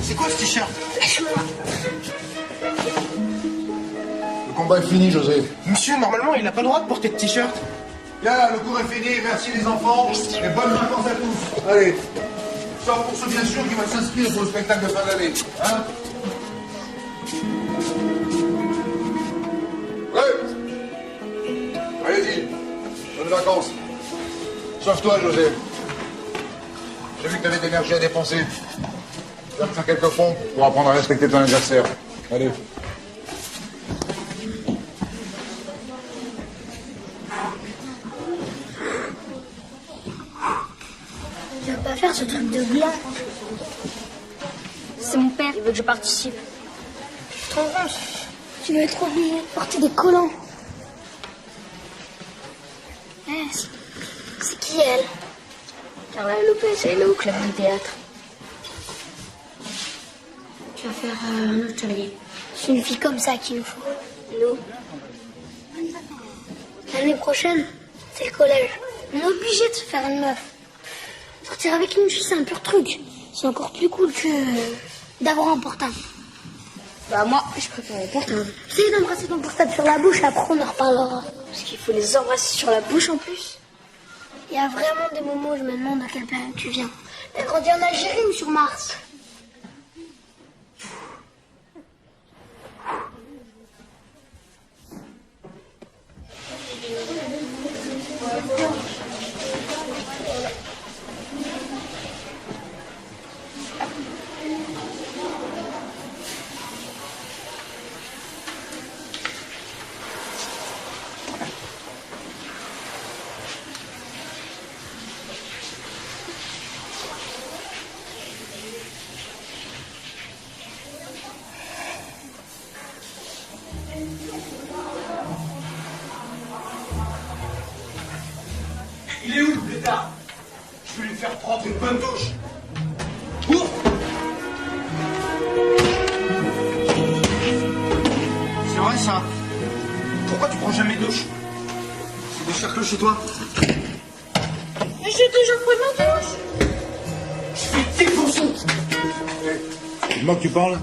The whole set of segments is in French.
C'est quoi ce t-shirt? Lâche-moi. Le combat est fini, José. Monsieur, normalement, il n'a pas le droit de porter de t-shirt. Bien, le cours est fini. Merci les enfants. Et bonnes vacances à tous. Allez. Sauf pour ceux, bien sûr, qui vont s'inscrire pour le spectacle de fin d'année. Hein? Ouais. Allez-y. Bonnes vacances. Sauf toi, José. J'ai vu que tu avais de l'énergie à dépenser. Tu vas me faire quelques pompes pour apprendre à respecter ton adversaire. Allez. Tu vas pas faire ce truc de blanc. C'est mon père, il veut que je participe. Tu te rends compte? Tu vas être obligé de porter des collants. C'est qui elle? Carla Lopez, elle est au club de théâtre. Tu vas faire un autre atelier. C'est une fille comme ça qu'il nous faut. Nous. L'année prochaine, c'est le collège. On est obligé de se faire une meuf. Sortir avec une fille, c'est un pur truc. C'est encore plus cool que d'avoir un portable. Bah moi, je préfère le portable. Essaye d'embrasser ton portable sur la bouche, après on en reparlera. Parce qu'il faut les embrasser sur la bouche en plus. Il y a vraiment des moments où je me demande à quelle période tu viens. T'as grandi en Algérie ou sur Mars? Il est où le blétard? Je vais lui faire prendre une bonne douche. Cours! C'est vrai ça? Pourquoi tu prends jamais de douche? C'est des cercles chez toi? Mais j'ai déjà pris ma douche. Je vais défoncer! C'est de moi que tu parles?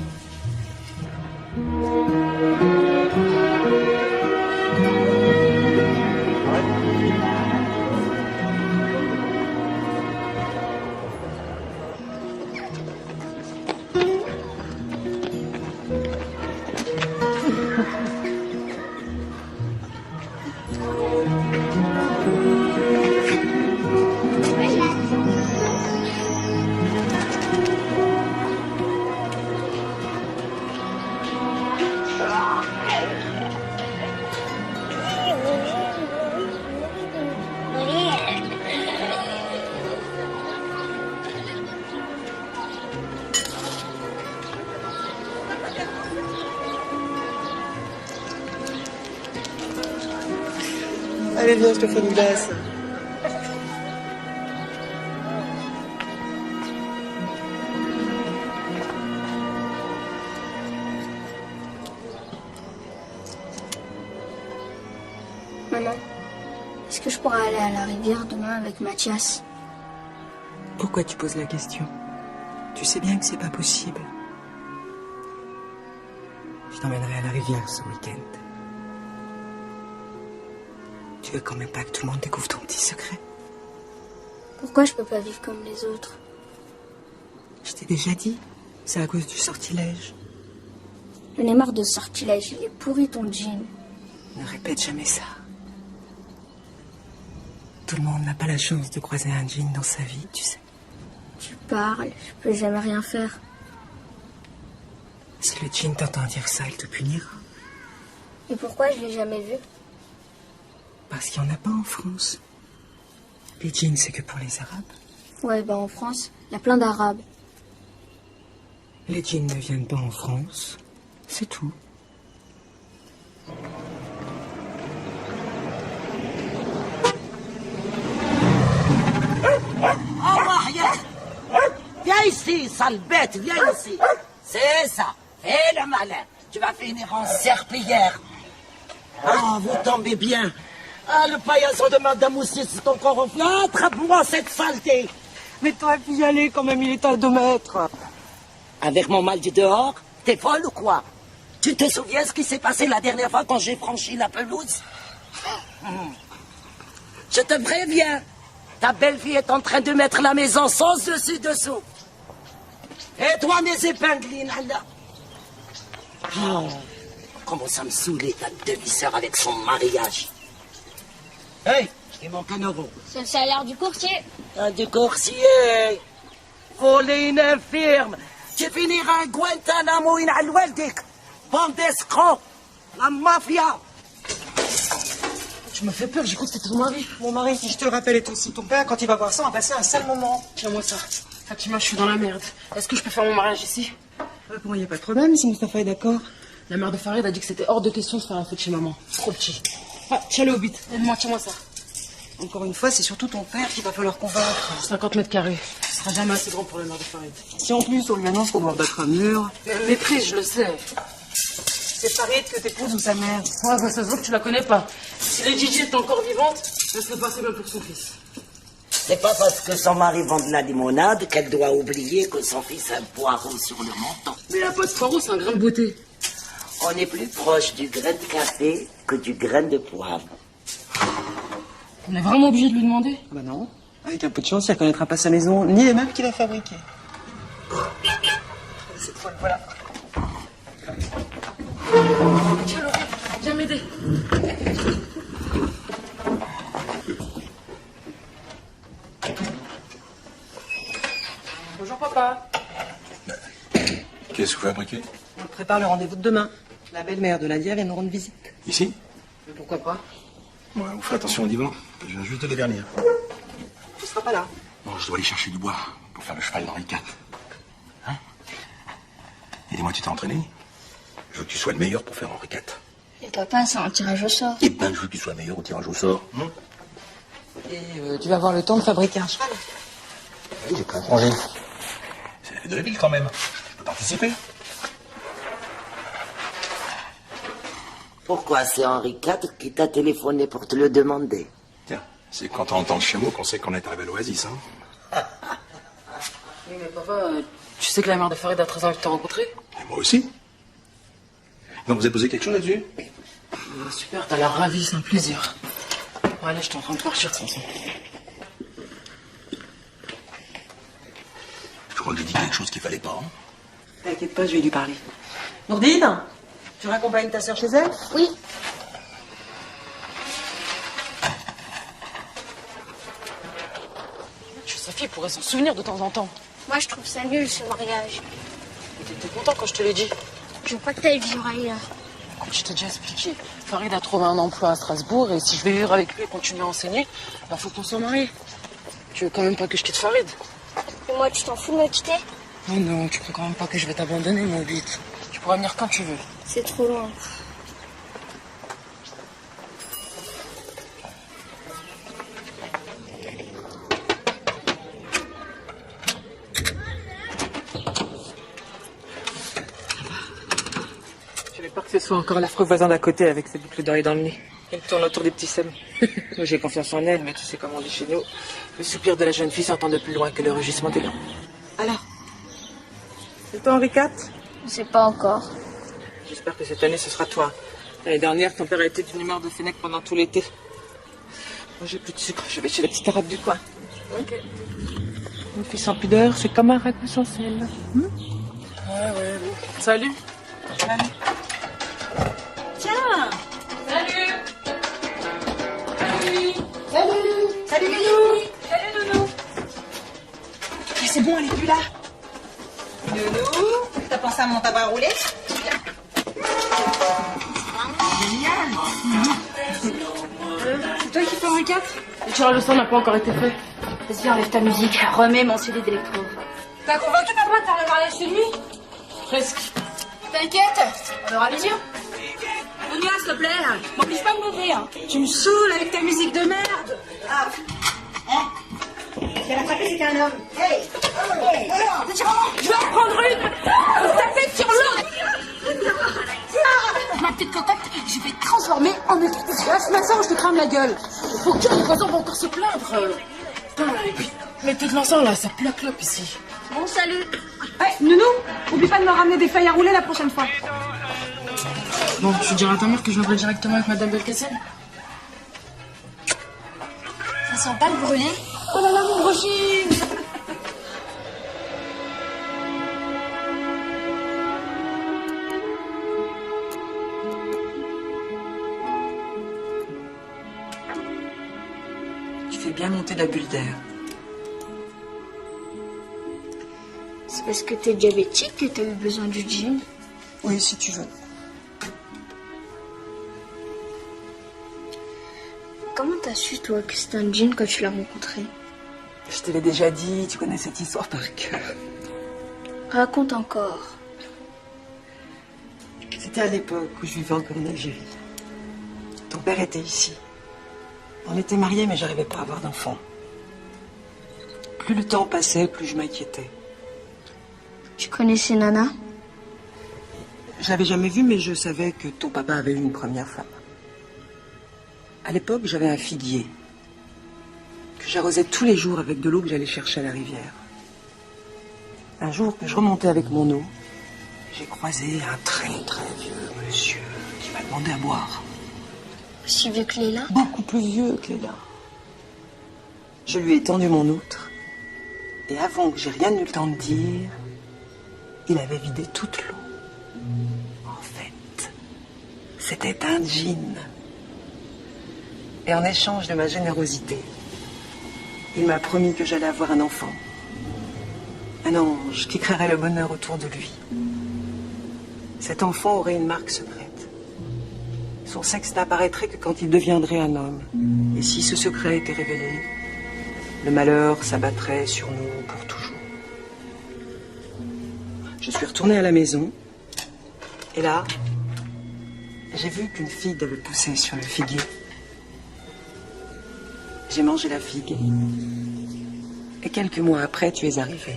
Allez, viens, je te fais une glace. Maman, est-ce que je pourrais aller à la rivière demain avec Mathias? Pourquoi tu poses la question? Tu sais bien que c'est pas possible. Je t'emmènerai à la rivière ce week-end. Tu veux quand même pas que tout le monde découvre ton petit secret? Pourquoi je peux pas vivre comme les autres? Je t'ai déjà dit, c'est à cause du sortilège. J'en ai marre de ce sortilège, il est pourri ton jean. Ne répète jamais ça. Tout le monde n'a pas la chance de croiser un jean dans sa vie, tu sais. Tu parles, je peux jamais rien faire. Si le jean t'entend dire ça, il te punira. Et pourquoi je l'ai jamais vu? Parce qu'il n'y en a pas en France. Les jeans, c'est que pour les Arabes. Ouais, bah en France, il y a plein d'Arabes. Les jeans ne viennent pas en France. C'est tout. Allah, viens ici, sale bête, viens ici. C'est ça, fais le malin. Tu vas finir en serpillière. Ah, vous tombez bien. Ah, le paillasson de Madame aussi, c'est encore en flanc. Attrape-moi cette saleté. Mais t'aurais pu y aller quand même, il est à 2 mètres. Avec mon mal du dehors? T'es folle ou quoi? Tu te souviens ce qui s'est passé la dernière fois quand j'ai franchi la pelouse? Je te préviens, ta belle-fille est en train de mettre la maison sans dessus-dessous. Et toi, mes épinglines, là. Oh, comment ça me saoulait, ta demi-sœur avec son mariage. Hey, il manque un euro. C'est le salaire du courtier. Ah, du coursier. Voler une infirme. Tu finiras à Guantanamo in al-Waldik. Bande d'escrocs. La mafia. Tu me fais peur, j'ai cru que c'était ton mari. Mon mari, si je te le rappelle, est aussi ton père. Quand il va voir ça, on va passer un sale moment. Tiens-moi ça. Fatima, je suis dans la merde. Est-ce que je peux faire mon mariage ici? Pour moi, il n'y a pas de problème si Mustapha est d'accord. La mère de Farid a dit que c'était hors de question de faire la fête chez maman. Trop petit. Ah, tiens le hobbit. Aide-moi, tiens-moi ça. Encore une fois, c'est surtout ton père qu'il va falloir convaincre. 50 mètres carrés. Ce sera jamais assez grand pour la mère de Farid. Si en plus on lui annonce qu'on doit battre un mur, Elle me méprise, je le sais. c'est Farid que t'épouses ou sa mère. Ouais, bah, ça se voit que tu la connais pas. Si la Gigi était encore vivante, elle serait passée bien pour son fils. C'est pas parce que son mari vend de la limonade qu'elle doit oublier que son fils a un poireau sur le menton. Mais la pote poireau, c'est un grain de beauté. On est plus proche du grain de café que du grain de poivre. On est vraiment obligé de lui demander? Bah non. Avec un peu de chance, il reconnaîtra pas sa maison, ni les meubles qu'il a fabriqués. Cette fois, le voilà. Tiens, Laurent, viens m'aider. Bonjour, papa. Qu'est-ce que vous fabriquez? On prépare le rendez-vous de demain. La belle-mère de Nadia vient nous rendre visite. Ici? Mais pourquoi pas? Ouais, vous faites attention au divan. Je viens juste de les vernir. Tu seras pas là. Non, je dois aller chercher du bois pour faire le cheval d'Henri IV. Hein? Et dis-moi, tu t'es entraîné? Je veux que tu sois le meilleur pour faire Henri IV. Mais papa, c'est un tirage au sort. Eh ben, je veux que tu sois le meilleur au tirage au sort. Et tu vas avoir le temps de fabriquer un cheval. Oui, j'ai pris un congé. C'est la fête de la ville quand même. Je peux participer. Pourquoi c'est Henri IV qui t'a téléphoné pour te le demander? Tiens, c'est quand on entend le chameau qu'on sait qu'on est arrivé à l'Oasis, hein. Oui, mais papa, tu sais que la mère de Farid a très envie de te rencontrer? Et moi aussi. Donc, vous avez posé quelque chose là-dessus? Super, t'as l'air ravi, c'est un plaisir. Bon, allez, je suis en train de partir de toute façon. Je crois que j'ai dit quelque chose qu'il fallait pas, hein. T'inquiète pas, je vais lui parler. Nourdine, tu raccompagnes ta sœur chez elle? Oui. Sa fille pourrait s'en souvenir de temps en temps. Moi, je trouve ça nul, ce mariage. Mais t'étais content quand je te l'ai dit. Je veux pas que t'ailles vivre ailleurs. Comme je t'ai déjà expliqué, Farid a trouvé un emploi à Strasbourg et si je vais vivre avec lui et continuer à enseigner, bah faut qu'on soit mariés. Tu veux quand même pas que je quitte Farid? Et moi, tu t'en fous de me quitter? Oh non, tu crois quand même pas que je vais t'abandonner, mon bite. Tu pourras venir quand tu veux. C'est trop loin. J'avais peur que ce soit encore l'affreux voisin d'à côté avec ses boucles d'oreilles dans le nez. Elle tourne autour des petits sems. Moi, j'ai confiance en elle, mais tu sais comment on dit chez nous. Le soupir de la jeune fille s'entend de plus loin que le rugissement des lions. Alors, c'est toi, Henri IV? Je sais pas encore. J'espère que cette année, ce sera toi. L'année dernière, ton père a été d'une humeur de fennec pendant tout l'été. Moi, j'ai plus de sucre. Je vais chez la petite arabe du coin. Ok. Une fille sans pudeur, c'est comme un ragoût sans sel. Ouais. Salut. Allez. Tiens! Salut. Salut, Nounou! Salut, Nounou. Mais c'est bon, elle est plus là. Nounou, t'as pensé à mon tabac à rouler? C'est toi qui fais Henri IV? Le tirage au sort n'a pas encore été fait. Vas-y, enlève ta musique. Remets mon CD d'électro. T'as convaincu papa de faire le mariage chez lui? Presque. T'inquiète, on aura les yeux. Monia, s'il te plaît, m'oblige pas à me lever. Hein. Tu me saoules avec ta musique de merde. Ah, hein? J'ai rattrapé, c'était un homme. Hey, hey, je vais en prendre une. Taper sur l'autre. Ma petite contact, je vais te transformer en électricité. Lâche ma sang, je te crame la gueule. Faut que les voisins vont encore se plaindre. Putain, et puis, mettez de l'encens là, ça pue la clope ici. Bon, salut. Hey, Nounou, Oublie pas de me ramener des feuilles à rouler la prochaine fois. Bon, tu diras à ta mère que je viendrai directement avec Madame Belkacem. Ça sent pas le brûler? Oh là là, mon brochet! Tu fais bien monter la bulle d'air. C'est parce que t'es diabétique que t'as eu besoin du gin? Oui, si tu veux. Comment t'as su, toi, que c'était un gin quand tu l'as rencontré? Je te l'ai déjà dit, tu connais cette histoire par cœur. Raconte encore. C'était à l'époque où je vivais encore en Algérie. Ton père était ici. On était mariés, mais j'arrivais pas à avoir d'enfant. Plus le temps passait, plus je m'inquiétais. Tu connaissais Nana? Je l'avais jamais vue, mais je savais que ton papa avait eu une première femme. À l'époque, j'avais un figuier que j'arrosais tous les jours avec de l'eau que j'allais chercher à la rivière. Un jour que je remontais avec mon eau, j'ai croisé un très vieux monsieur qui m'a demandé à boire. Aussi vieux que Léla? Beaucoup plus vieux que Léla. Je lui ai tendu mon outre, et avant que j'ai rien eu le temps de dire, il avait vidé toute l'eau. En fait, c'était un gin. Et en échange de ma générosité, il m'a promis que j'allais avoir un enfant. Un ange qui créerait le bonheur autour de lui. Cet enfant aurait une marque secrète. Son sexe n'apparaîtrait que quand il deviendrait un homme. Et si ce secret était révélé, le malheur s'abattrait sur nous pour toujours. Je suis retournée à la maison, et là, j'ai vu qu'une figue avait poussé sur le figuier. J'ai mangé la figue. Et quelques mois après, tu es arrivé.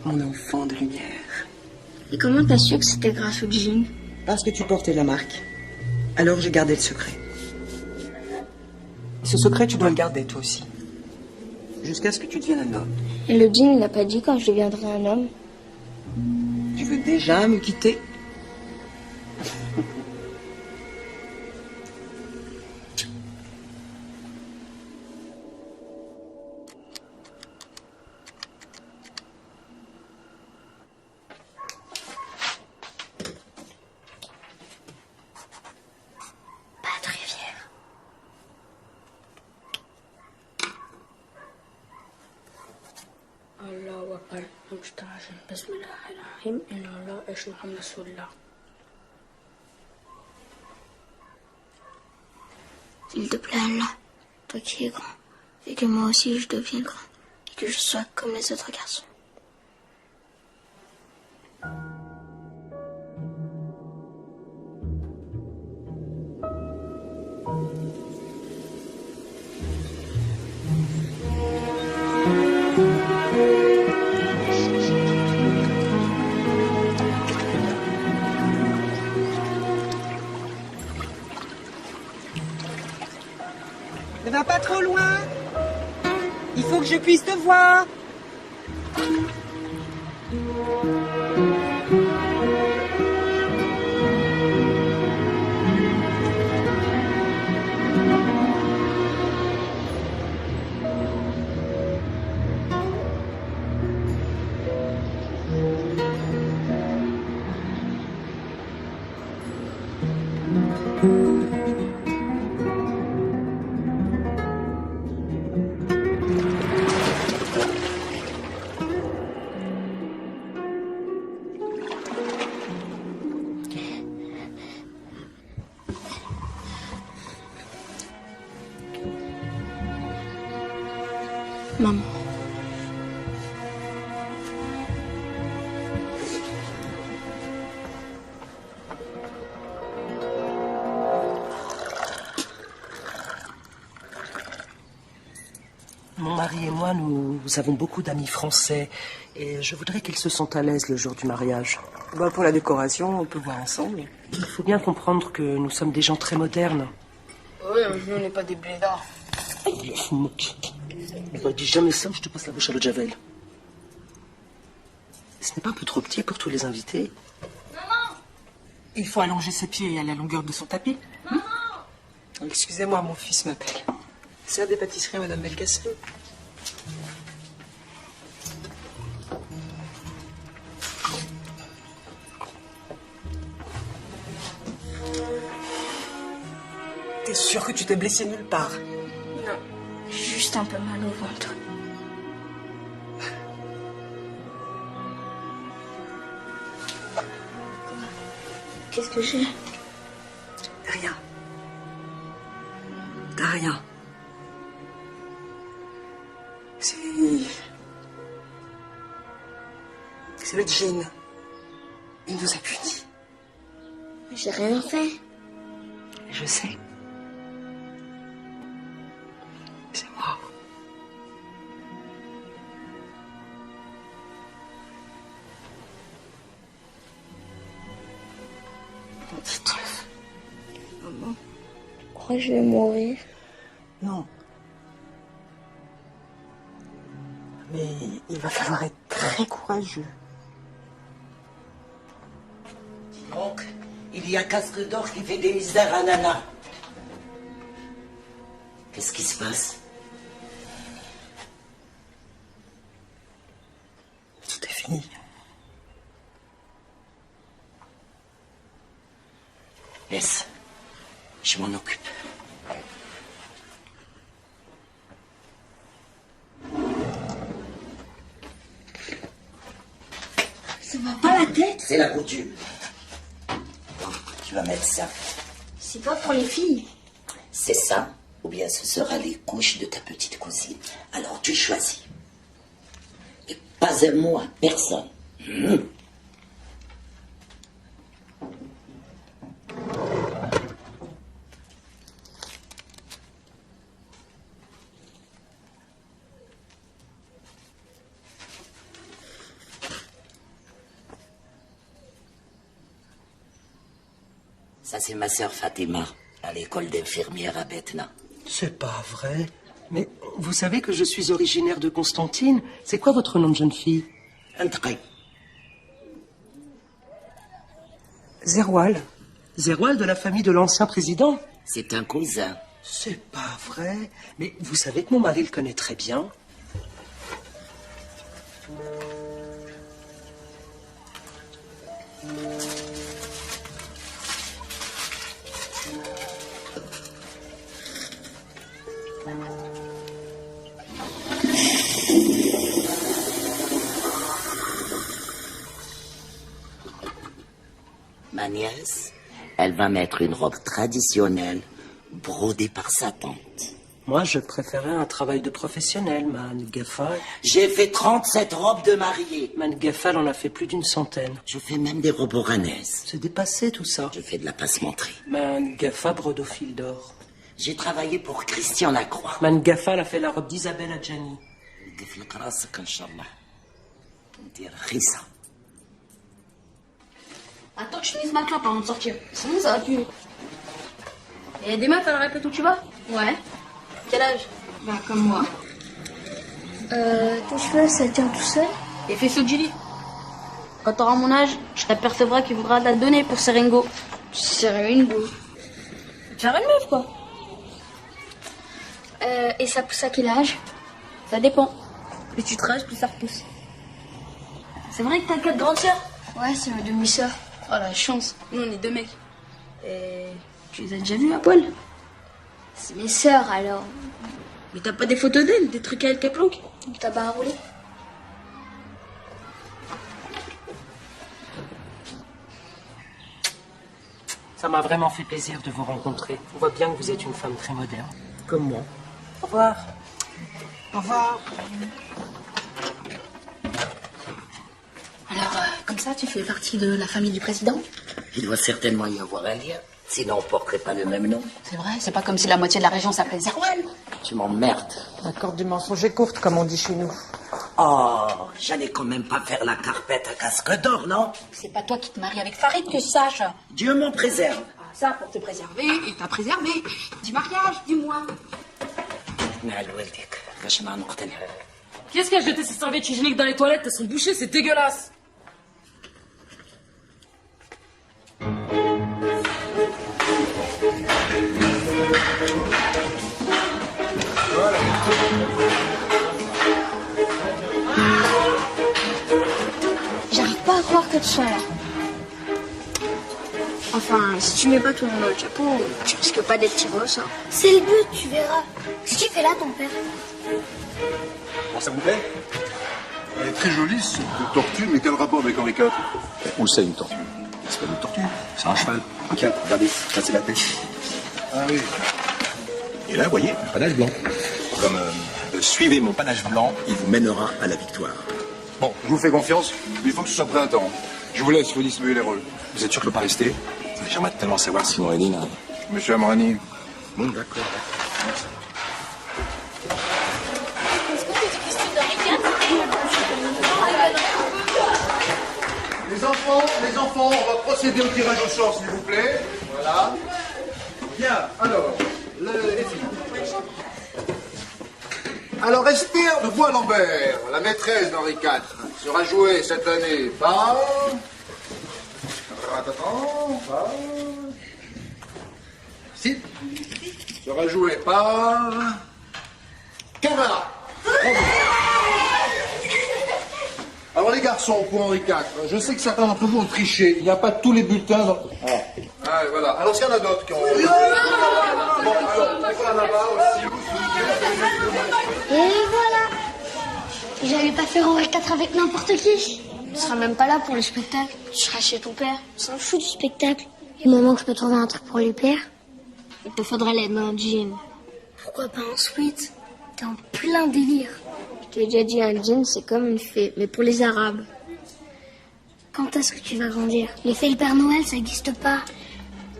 Mon enfant de lumière. Et comment t'as su que c'était grâce au gin? Parce que tu portais la marque. Alors j'ai gardé le secret. Ce secret, tu dois le garder, toi aussi. Jusqu'à ce que tu deviennes un homme. Et le gin, il n'a pas dit quand je deviendrai un homme? Tu veux déjà me quitter? Allahu Akbar. Bismillahirrahmanirrahim. Inna Allah et Muhammad Rasulullah. S'il te plaît, Allah, toi qui es grand, et que moi aussi je devienne grand, et que je sois comme les autres garçons. Ne va pas trop loin. Il faut que je puisse te voir. Maman. Mon mari et moi, nous avons beaucoup d'amis français et je voudrais qu'ils se sentent à l'aise le jour du mariage. Bah, pour la décoration, on peut voir ensemble. Il faut bien comprendre que nous sommes des gens très modernes. Oui, nous, on n'est pas des blédards. Il faut moquer. Ne dis jamais ça ou je te passe la bouche à l'eau de Javel. Ce n'est pas un peu trop petit pour tous les invités? Il faut allonger ses pieds à la longueur de son tapis. Excusez-moi, mon fils m'appelle. C'est des pâtisseries à Madame Belkacem. T'es sûr que tu t'es blessé nulle part? Non, juste un peu mal au ventre. Qu'est-ce que j'ai? Rien. T'as rien. C'est le djinn. Il nous a punis. J'ai rien fait. Je sais. C'est moi. Dis-toi. Maman, je crois que je vais mourir. Non. Mais il va falloir être très courageux. Donc, il y a Casque d'Or qui fait des misères à Nana. Qu'est-ce qui se passe? Tout est fini. Laisse, je m'en occupe. Ça va pas la tête? C'est la coutume. Tu vas mettre ça. C'est pas pour les filles. C'est ça, ou bien ce sera les couches de ta petite cousine. Alors tu choisis. Et pas un mot à personne. Ça, c'est ma sœur Fatima, à l'école d'infirmière à Betna. C'est pas vrai. Mais vous savez que je suis originaire de Constantine. C'est quoi votre nom de jeune fille? Entrez. Zerwal. Zerwal de la famille de l'ancien président? C'est un cousin. C'est pas vrai. Mais vous savez que mon mari le connaît très bien. Ma nièce, elle va mettre une robe traditionnelle, brodée par sa tante. Moi, je préférais un travail de professionnel, Man Gaffal. J'ai fait 37 robes de mariée. Man Gaffal en a fait plus d'une centaine. Je fais même des robes oranaises. C'est dépassé tout ça. Je fais de la passementerie. Man Gaffal brode au fil d'or. J'ai travaillé pour Christian Lacroix. Man Gaffal a fait la robe d'Isabelle Adjani. Attends que je finisse ma clope avant de sortir. Sinon, ça va puer. Et des meufs, elles répètent où tu vas? Ouais. Quel âge? Bah, comme moi. Tes cheveux, ça tient tout seul? Et fais ce Gilly. Quand t'auras mon âge, je t'apercevrai qu'il voudra la donner pour Serengo. Serengo? Faire une meuf, quoi. Et ça pousse à quel âge? Ça dépend. Plus tu te rages, plus ça repousse. C'est vrai que t'as 4 grandes sœurs? Ouais, c'est ma demi-sœur. Oh la chance, nous on est 2 mecs. Et tu les as déjà vues à poil? C'est mes sœurs alors. Mais t'as pas des photos d'elles, des trucs à elle qu'elle planque? Du tabac à rouler? Ça m'a vraiment fait plaisir de vous rencontrer. On voit bien que vous êtes une femme très moderne, comme moi. Au revoir. Au revoir. Alors, comme ça, tu fais partie de la famille du président? Il doit certainement y avoir un lien. Sinon, on porterait pas le même nom. C'est vrai, c'est pas comme si la moitié de la région s'appelait Zerwal. Tu m'emmerdes. La corde du mensonge est courte, comme on dit chez nous. Oh, j'allais quand même pas faire la carpette à Casque d'Or, non? C'est pas toi qui te maries avec Farid, que je sache. Dieu m'en préserve. Ah, ça, pour te préserver, et t'as préservé. Du mariage, dis-moi. Qu'est-ce qui a jeté ces serviettes hygiéniques dans les toilettes? Elles sont bouchées, c'est dégueulasse. pas croire que tu sois là. Enfin, si tu mets pas tout le monde dans le chapeau, tu risques pas d'être tiré au sort. C'est le but, tu verras. Qu'est-ce qu'il fait là, ton père? Bon, ça vous plaît? Elle est très jolie, cette tortue, mais quel rapport avec Henri IV? Où c'est une tortue? C'est pas une tortue, c'est un cheval. Tiens, regardez, ça c'est la tête. Ah oui. Et là, vous voyez, un panache blanc. Comme suivez mon panache blanc, il vous mènera à la victoire. Bon, je vous fais confiance, mais il faut que ce soit prêt à temps. Je vous laisse vous distribuer les rôles. Vous êtes sûr que le pas rester? J'aimerais tellement savoir si Morani... Monsieur Amrani. Bon, d'accord. Merci. Les enfants, on va procéder au tirage au sort, s'il vous plaît. Voilà. Bien, alors, les filles. Alors, Esther de Bois-Lambert, la maîtresse d'Henri IV, sera jouée cette année par... Si. Sera jouée par... Carla. Alors les garçons, pour Henri IV, je sais que certains d'entre vous ont triché. Il n'y a pas tous les bulletins dans... Ah, voilà. Alors s'il y en a d'autres qui ont... Bon, alors, là-bas aussi. Et voilà. J'allais pas faire Henri IV avec n'importe qui. Tu seras même pas là pour le spectacle. Tu seras chez ton père. On s'en fout du spectacle. Du moment que je peux trouver un truc pour lui père, il te faudrait l'aide d'un jean. Pourquoi pas un sweat? T'es en plein délire. Je t'ai déjà dit, un jean, c'est comme une fée, mais pour les Arabes. Quand est-ce que tu vas grandir? Les fées et le Père Noël, ça n'existe pas.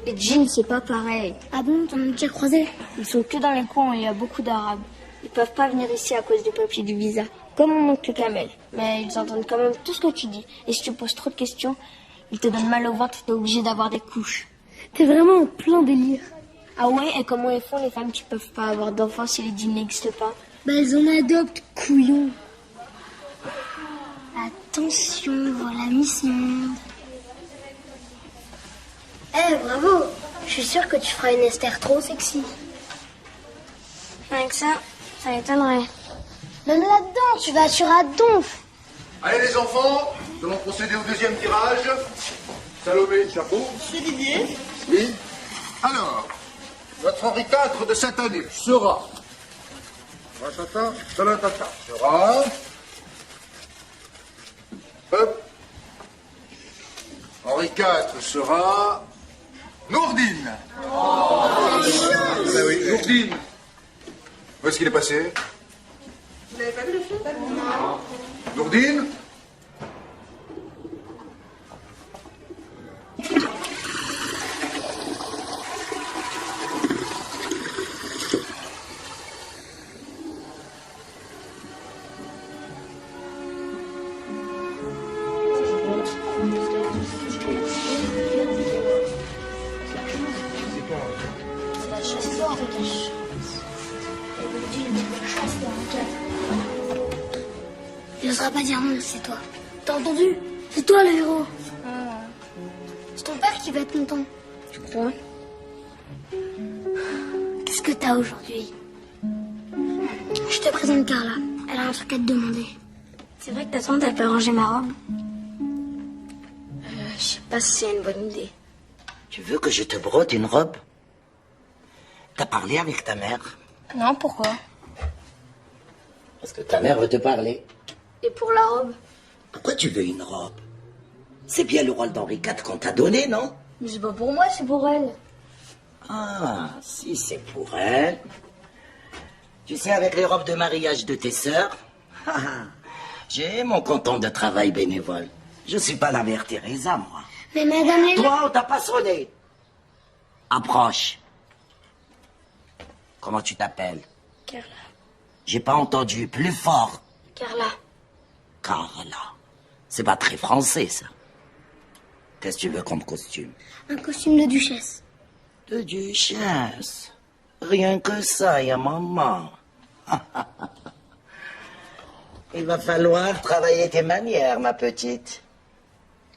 Les jeans, c'est pas pareil. Ah bon, t'en as déjà croisé? Ils sont que dans les coins où il y a beaucoup d'Arabes. Ils peuvent pas venir ici à cause du papier du visa. Comme mon oncle Kamel. Mais ils entendent quand même tout ce que tu dis. Et si tu poses trop de questions, ils te donnent mal au ventre, t'es obligé d'avoir des couches. T'es vraiment en plein délire. Ah ouais, et comment ils font les femmes qui peuvent pas avoir d'enfants si les jeans n'existent pas? Bah elles en adoptent, couillon. Attention, voilà Miss Monde. Eh, bravo. Je suis sûre que tu feras une Esther trop sexy. Avec ça, ça étonnerait. Même là-dedans, tu vas assurer à donf. Allez les enfants, nous allons procéder au deuxième tirage. Salomé, chapeau. C'est Didier. Oui. Alors, notre Henri IV de cette année sera... sera... Hop. Henri IV sera... Nourdine. Ah ben oui, Nourdine. Où est-ce qu'il est passé? Vous n'avez pas vu le film? Non. Nourdine. Il n'osera pas dire non, c'est toi. T'as entendu? C'est toi le héros. C'est ton père qui va être content. Tu crois? Qu'est-ce que t'as aujourd'hui? Je te présente Carla. Elle a un truc à te demander. C'est vrai que ta tante, elle peut ranger ma robe? Je sais pas si c'est une bonne idée. Tu veux que je te brode une robe? T'as parlé avec ta mère? Non, pourquoi? Parce que ta mère veut te parler. Et pour la robe? Pourquoi tu veux une robe? C'est bien le rôle d'Henri IV qu'on t'a donné, non? Mais c'est pas pour moi, c'est pour elle. Ah, si c'est pour elle. Tu sais, avec les robes de mariage de tes sœurs, j'ai mon compte de travail bénévole. Je suis pas la mère Teresa, moi. Mais madame... Toi, on t'a pas sonné. Approche. Comment tu t'appelles? Carla. J'ai pas entendu, plus fort. Carla. Carla. C'est pas très français, ça. Qu'est-ce que tu veux comme costume? Un costume de duchesse. De duchesse. Rien que ça, y a maman. Il va falloir travailler tes manières, ma petite.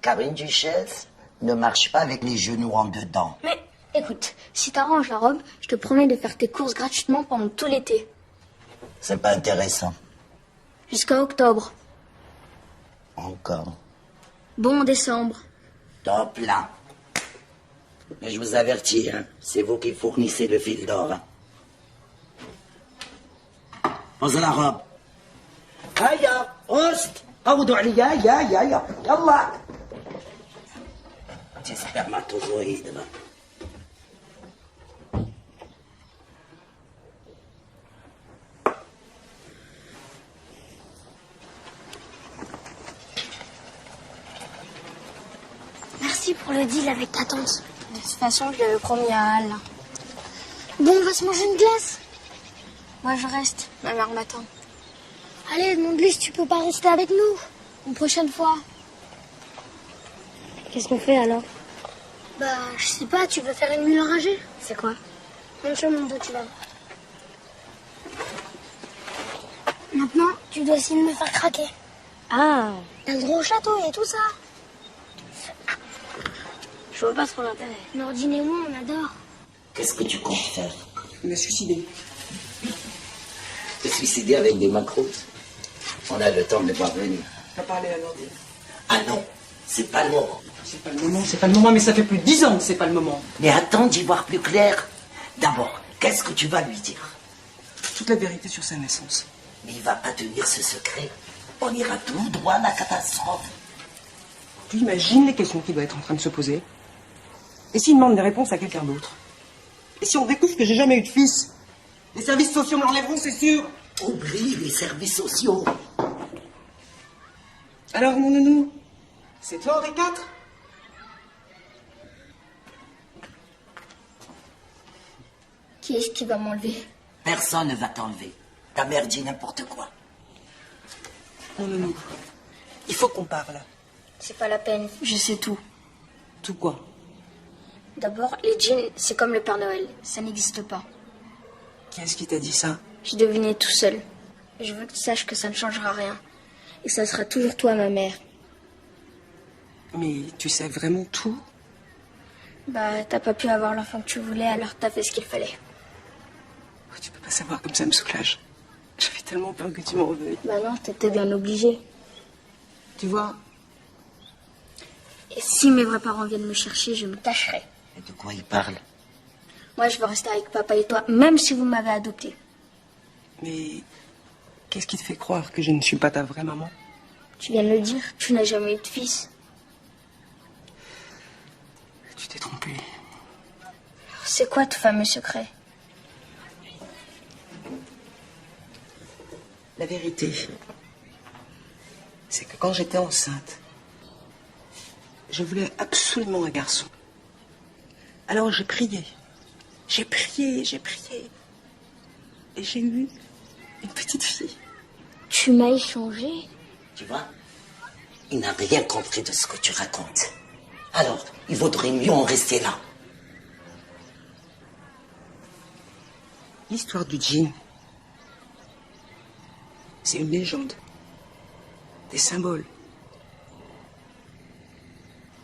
Car une duchesse ne marche pas avec les genoux en dedans. Mais écoute, si t'arranges la robe, je te promets de faire tes courses gratuitement pendant tout l'été. C'est pas intéressant. Jusqu'à octobre. Encore. Bon décembre. Top là. Mais je vous avertis, hein, c'est vous qui fournissez le fil d'or. Hein. Pose la robe. Aya, ost. قوضوا عليا يا يلا. Tes spermatozoïdes. là. Merci pour le deal avec ta tante. De toute façon, je l'avais promis à Al. Bon, on va se manger une glace. Moi, je reste. Ma mère m'attend. Allez, demande-lui si tu peux pas rester avec nous. Une prochaine fois. Qu'est-ce qu'on fait alors? Bah, je sais pas, tu veux faire une nuit enragée? C'est quoi? Monte sur mon dos, tu vas voir. Maintenant, tu dois essayer de me faire craquer. Ah, Un gros château et tout ça. je vois pas trop l'intérêt. Nordine et moi, on adore. Qu'est-ce que tu comptes faire? Me suicider. Te suicider avec des macros? On a le temps de parvenir. On va parler à Nordine. Ah non, c'est pas le moment. C'est pas le moment, mais ça fait plus de 10 ans que c'est pas le moment. Mais attends d'y voir plus clair. D'abord, qu'est-ce que tu vas lui dire? Toute la vérité sur sa naissance. Mais il va pas tenir ce secret. On ira tout droit à la catastrophe. Tu imagines les questions qu'il doit être en train de se poser? Et s'il demande des réponses à quelqu'un d'autre? Et si on découvre que j'ai jamais eu de fils? Les services sociaux me l'enlèveront, c'est sûr. Oublie les services sociaux. Alors, mon nounou, c'est toi, Henri IV? Qui est-ce qui va m'enlever? Personne ne va t'enlever. Ta mère dit n'importe quoi. Mon nounou, il faut qu'on parle. C'est pas la peine, je sais tout. Tout quoi? D'abord, les djinns, c'est comme le Père Noël. Ça n'existe pas. Qui est-ce qui t'a dit ça? J'ai deviné tout seul. Je veux que tu saches que ça ne changera rien. Et ça sera toujours toi, ma mère. Mais tu sais vraiment tout? Bah, t'as pas pu avoir l'enfant que tu voulais, alors t'as fait ce qu'il fallait. Tu peux pas savoir comme ça me soulage. J'avais tellement peur que tu m'en veuilles. Bah non, t'étais bien obligé. Tu vois, Et si mes vrais parents viennent me chercher, je me cacherai. Et de quoi il parle? Moi, je veux rester avec papa et toi, même si vous m'avez adopté. mais qu'est-ce qui te fait croire que je ne suis pas ta vraie maman? Tu viens de le dire, tu n'as jamais eu de fils. Tu t'es trompé. C'est quoi ton fameux secret? La vérité, c'est que quand j'étais enceinte, je voulais absolument un garçon. Alors j'ai prié. J'ai prié. Et j'ai eu une petite fille. Tu m'as échangé? Tu vois? Il n'a rien compris de ce que tu racontes. Alors, il vaudrait mieux en rester là. L'histoire du djinn, c'est une légende. Des symboles.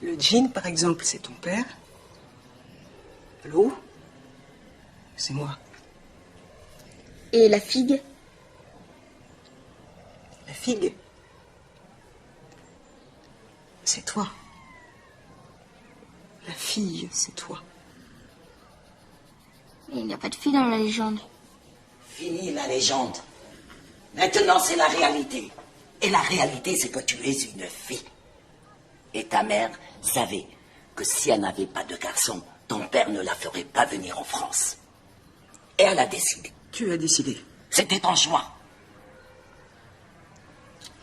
Le djinn, par exemple, c'est ton père. L'eau, c'est moi. Et la figue? La figue, c'est toi. La fille, c'est toi. Mais il n'y a pas de fille dans la légende. Fini la légende. Maintenant, c'est la réalité. Et la réalité, c'est que tu es une fille. Et ta mère savait que si elle n'avait pas de garçon, ton père ne la ferait pas venir en France. Et elle a décidé. Tu as décidé. C'était ton choix.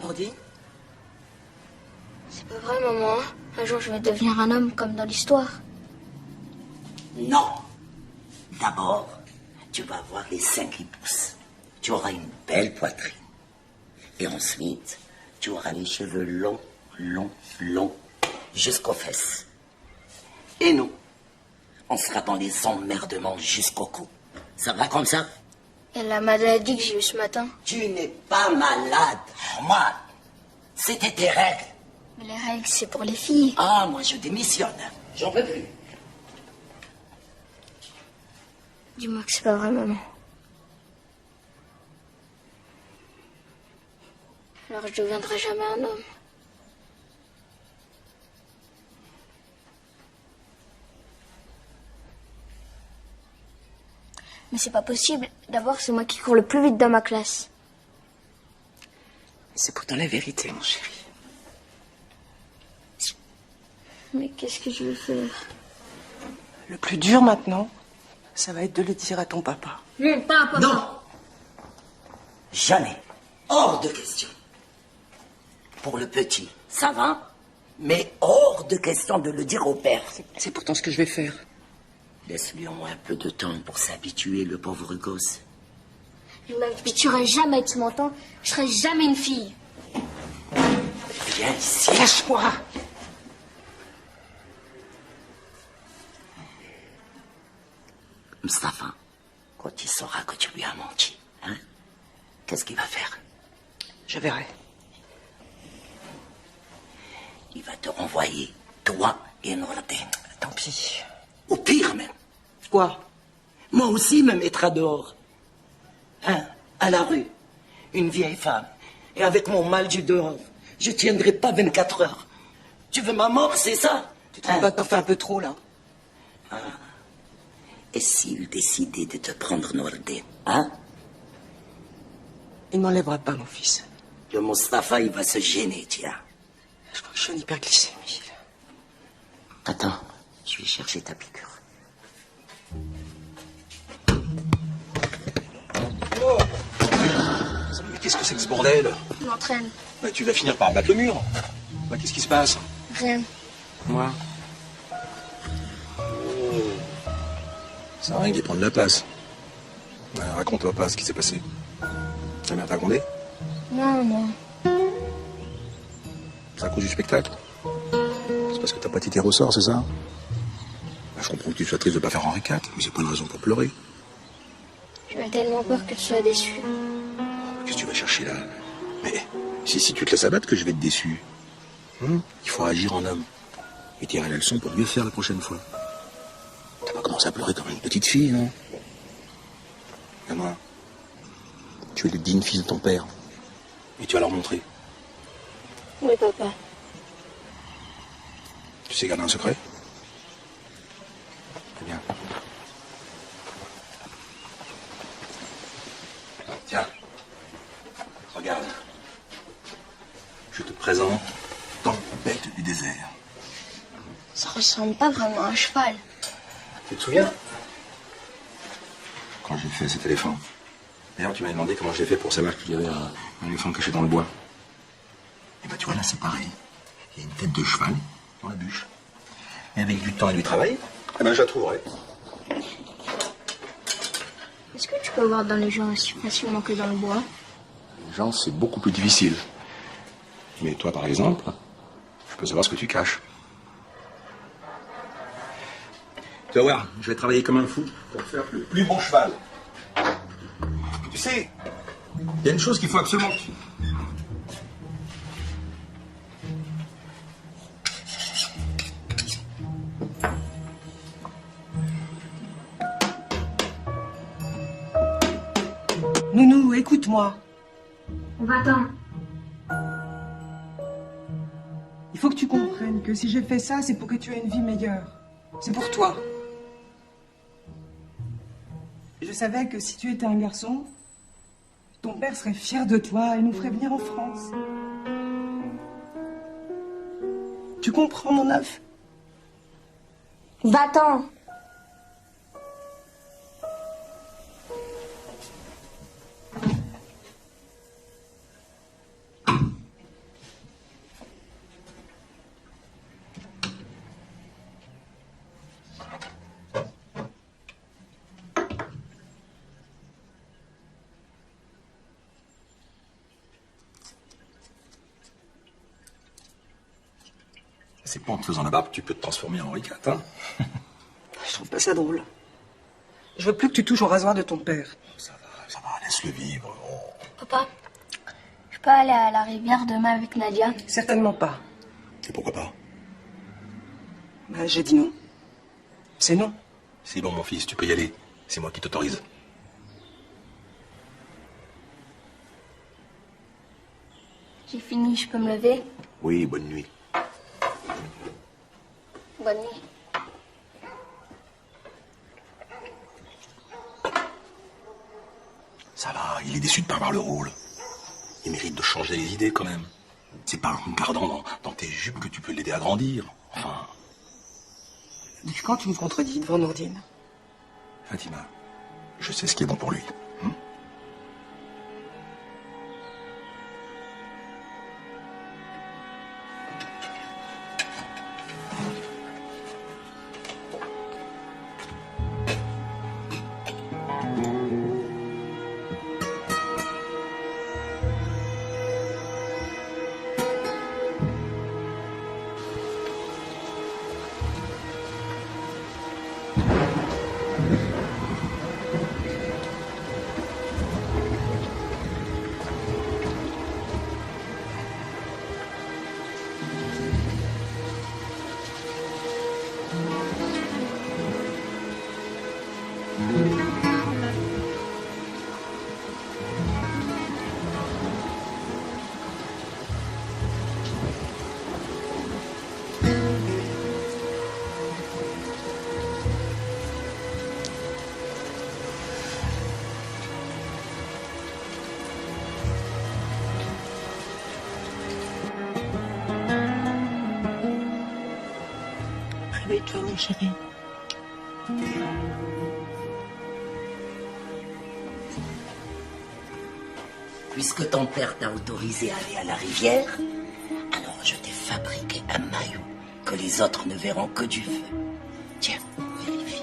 Ordi, C'est pas vrai, maman. Un jour, je vais devenir un homme comme dans l'histoire. Non. D'abord, tu vas avoir les seins qui poussent. Tu auras une belle poitrine. Et ensuite, tu auras les cheveux longs, jusqu'aux fesses. Et nous, on sera dans les emmerdements jusqu'au cou. Ça va comme ça? Et la maladie que j'ai eue ce matin? Tu n'es pas malade, moi. C'était tes règles. Mais les règles, c'est pour les filles. Ah, moi je démissionne. J'en peux plus. Dis-moi que c'est pas vrai, maman. Alors je deviendrai jamais un homme. Mais c'est pas possible. D'abord, c'est moi qui cours le plus vite dans ma classe. C'est pourtant la vérité, mon chéri. Mais qu'est-ce que je vais faire? Le plus dur maintenant, ça va être de le dire à ton papa. Non, pas à papa. Non. Jamais. Hors de question. Pour le petit, ça va. Mais hors de question de le dire au père. C'est pourtant ce que je vais faire. Laisse-lui au moins un peu de temps pour s'habituer, le pauvre gosse. Je m'habituerai jamais, tu m'entends? Je serai jamais une fille. Viens ici. Lâche-moi. Mustapha, quand il saura que tu lui as menti, hein, qu'est-ce qu'il va faire? Je verrai. Il va te renvoyer, toi et Nordin. Tant pis. Au pire même. Quoi? Moi aussi me mettra dehors. Hein, à la rue. Une vieille femme. Et avec mon mal du dehors, je tiendrai pas 24 heures. Tu veux ma mort, c'est ça? Tu trouves pas que t'en fais un peu trop, là? Et s'il décidait de te prendre Nordin, hein? Il m'enlèvera pas, mon fils. Le Mustapha, il va se gêner, tiens. Je crois que je suis en hyperglycémie. Attends, je vais chercher ta piqûre. Mais qu'est-ce que c'est que ce bordel? Je m'entraîne. Bah, tu vas finir par battre le mur. Bah, qu'est-ce qui se passe? Rien. Moi. Ça a rien d'y prendre la place. Raconte-moi pas ce qui s'est passé. Ta mère t'a raconté? Non, non. C'est à cause du spectacle? C'est parce que t'as pas tiré au sort, c'est ça? Bah, je comprends que tu sois triste de pas faire Henri IV, mais c'est pas une raison pour pleurer. J'ai tellement peur que tu sois déçu. Qu'est-ce que tu vas chercher là? Mais si tu te laisses abattre que je vais être déçu. Il faut agir en homme. Et tirer la leçon pour mieux faire la prochaine fois. T'as pas commencé à pleurer comme une petite fille, non? Et moi, tu es le digne fils de ton père. Et tu vas leur montrer. Oui, papa. Tu sais garder un secret? Très bien. Tiens. Regarde. Je te présente Tempête du désert. Ça ressemble pas vraiment à un cheval. Tu te souviens? Quand j'ai fait cet éléphant. D'ailleurs, tu m'as demandé comment j'ai fait pour savoir qu'il y avait un éléphant caché dans le bois. Et ben tu vois, là, c'est pareil. Il y a une tête de cheval dans la bûche. Et avec du temps et du travail, eh ben, je la trouverai. Est-ce que tu peux voir dans les gens aussi facilement que dans le bois? Les gens, c'est beaucoup plus difficile. Mais toi, par exemple, je peux savoir ce que tu caches. Tu vas voir, je vais travailler comme un fou pour faire le plus bon cheval. Tu sais, il y a une chose qu'il faut absolument que tu... Nounou, écoute-moi. Va-t'en. Il faut que tu comprennes que si j'ai fait ça, c'est pour que tu aies une vie meilleure. C'est pour toi. Je savais que si tu étais un garçon, ton père serait fier de toi et nous ferait venir en France. Tu comprends, mon œuf? Va-t'en. C'est pas en te faisant la barbe que tu peux te transformer en Henri IV, hein? Je trouve pas ça drôle. Je veux plus que tu touches au rasoir de ton père. Ça va, laisse-le vivre. Oh. Papa, je peux aller à la rivière demain avec Nadia? Certainement pas. Et pourquoi pas? Bah, j'ai dit non. C'est non. C'est bon, mon fils, tu peux y aller. C'est moi qui t'autorise. J'ai fini, je peux me lever? Oui, bonne nuit. Bonne nuit. il est déçu de pas avoir le rôle. Il mérite de changer les idées quand même. C'est pas en gardant dans tes jupes que tu peux l'aider à grandir. Enfin... Depuis quand tu me contredis devant Nourdine? Fatima, je sais ce qui est bon pour lui. Hein? Réveille-toi, mon chéri. Puisque ton père t'a autorisé à aller à la rivière, alors je t'ai fabriqué un maillot que les autres ne verront que du feu. Tiens, vérifie.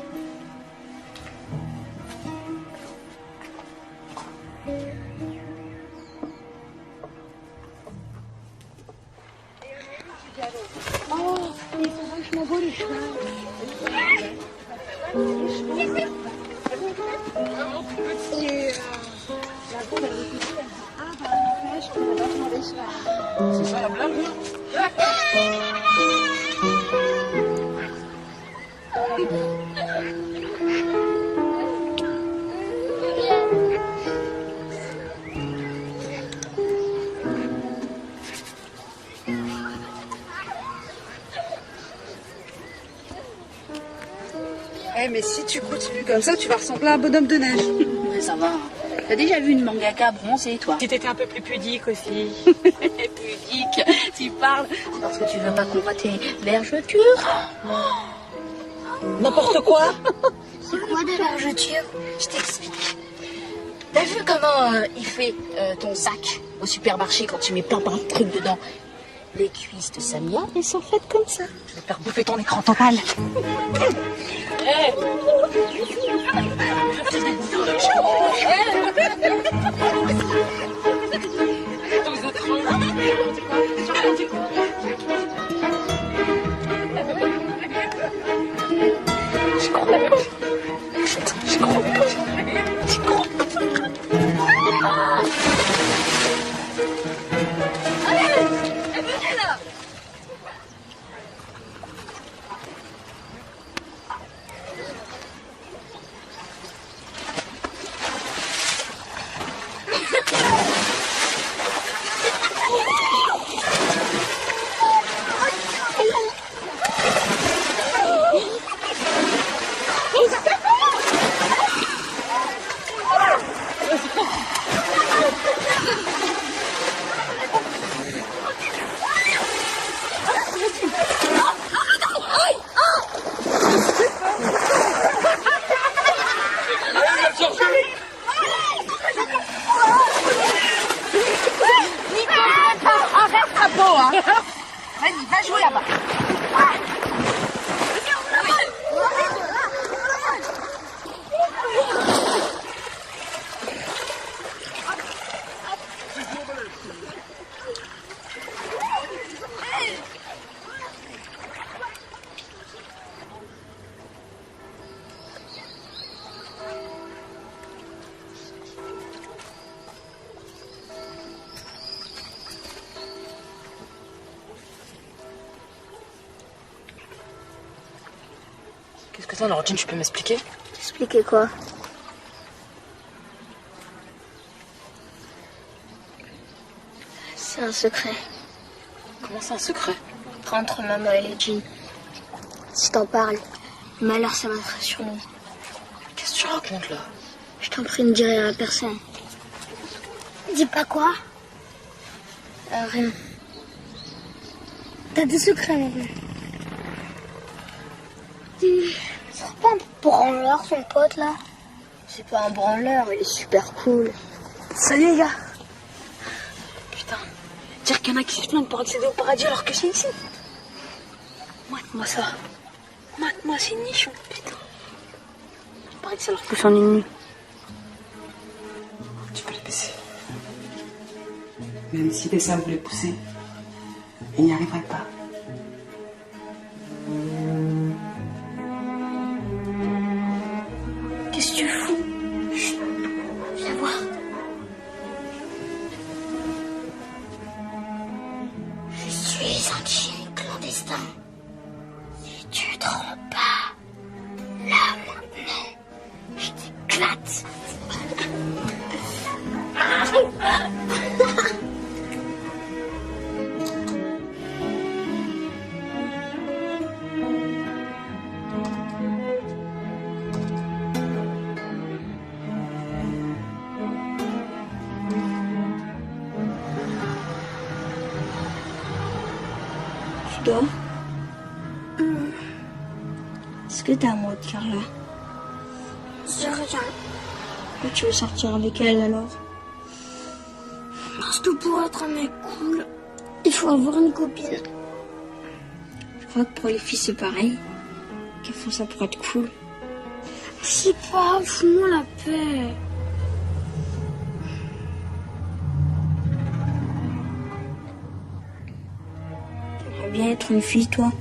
Oh, ils sont vachement beaux les chevaux. C'est ça la blague? Eh, mais si tu continues comme ça, tu vas ressembler à un bonhomme de neige. Mais ça va. T'as déjà vu une mangaka bronzée, toi? Si t'étais un peu plus pudique aussi. Pudique, tu parles. C'est parce que tu veux pas qu'on voit tes vergetures. N'importe quoi. C'est quoi des vergetures? Je t'explique. T'as vu comment il fait ton sac au supermarché quand tu mets plein de trucs dedans? Les cuisses de Samia, elles sont faites comme ça. Je vais te faire bouffer ton écran total. Vas-y, va jouer là-bas. Qu'est-ce que c'est, Nordine, tu peux m'expliquer? Expliquer quoi? C'est un secret. Comment c'est un secret? Entre maman et les jeans. Si t'en parles, le malheur s'abattra sur nous. Qu'est-ce que tu racontes là? Je t'en prie, ne dis rien à personne. Dis pas quoi? Rien. T'as des secrets maintenant. C'est pas un branleur son pote là? C'est pas un branleur, il est super cool. Salut les gars. Putain, dire qu'il y en a qui se plaignent pour accéder au paradis alors que c'est ici. Mate-moi ça. Mate-moi, c'est nichon, putain. Il paraît que ça leur pousse en une nuit. Tu peux les baisser. Même si les seins voulaient pousser, ils n'y arriveraient pas. Qu'est-ce que tu fous? Chut. Viens voir. Je suis un chien clandestin. Si tu te rends pas, là maintenant, je t'éclate. Tu dors? Est-ce que t'as un mot de Carla? J'ai rien. Pourquoi tu veux sortir avec elle alors? Parce que pour être un mec cool, il faut avoir une copine. Je crois que pour les filles c'est pareil. Qu'elles font ça pour être cool. Je sais pas, fous-moi la paix. T'aimerais bien être une fille toi?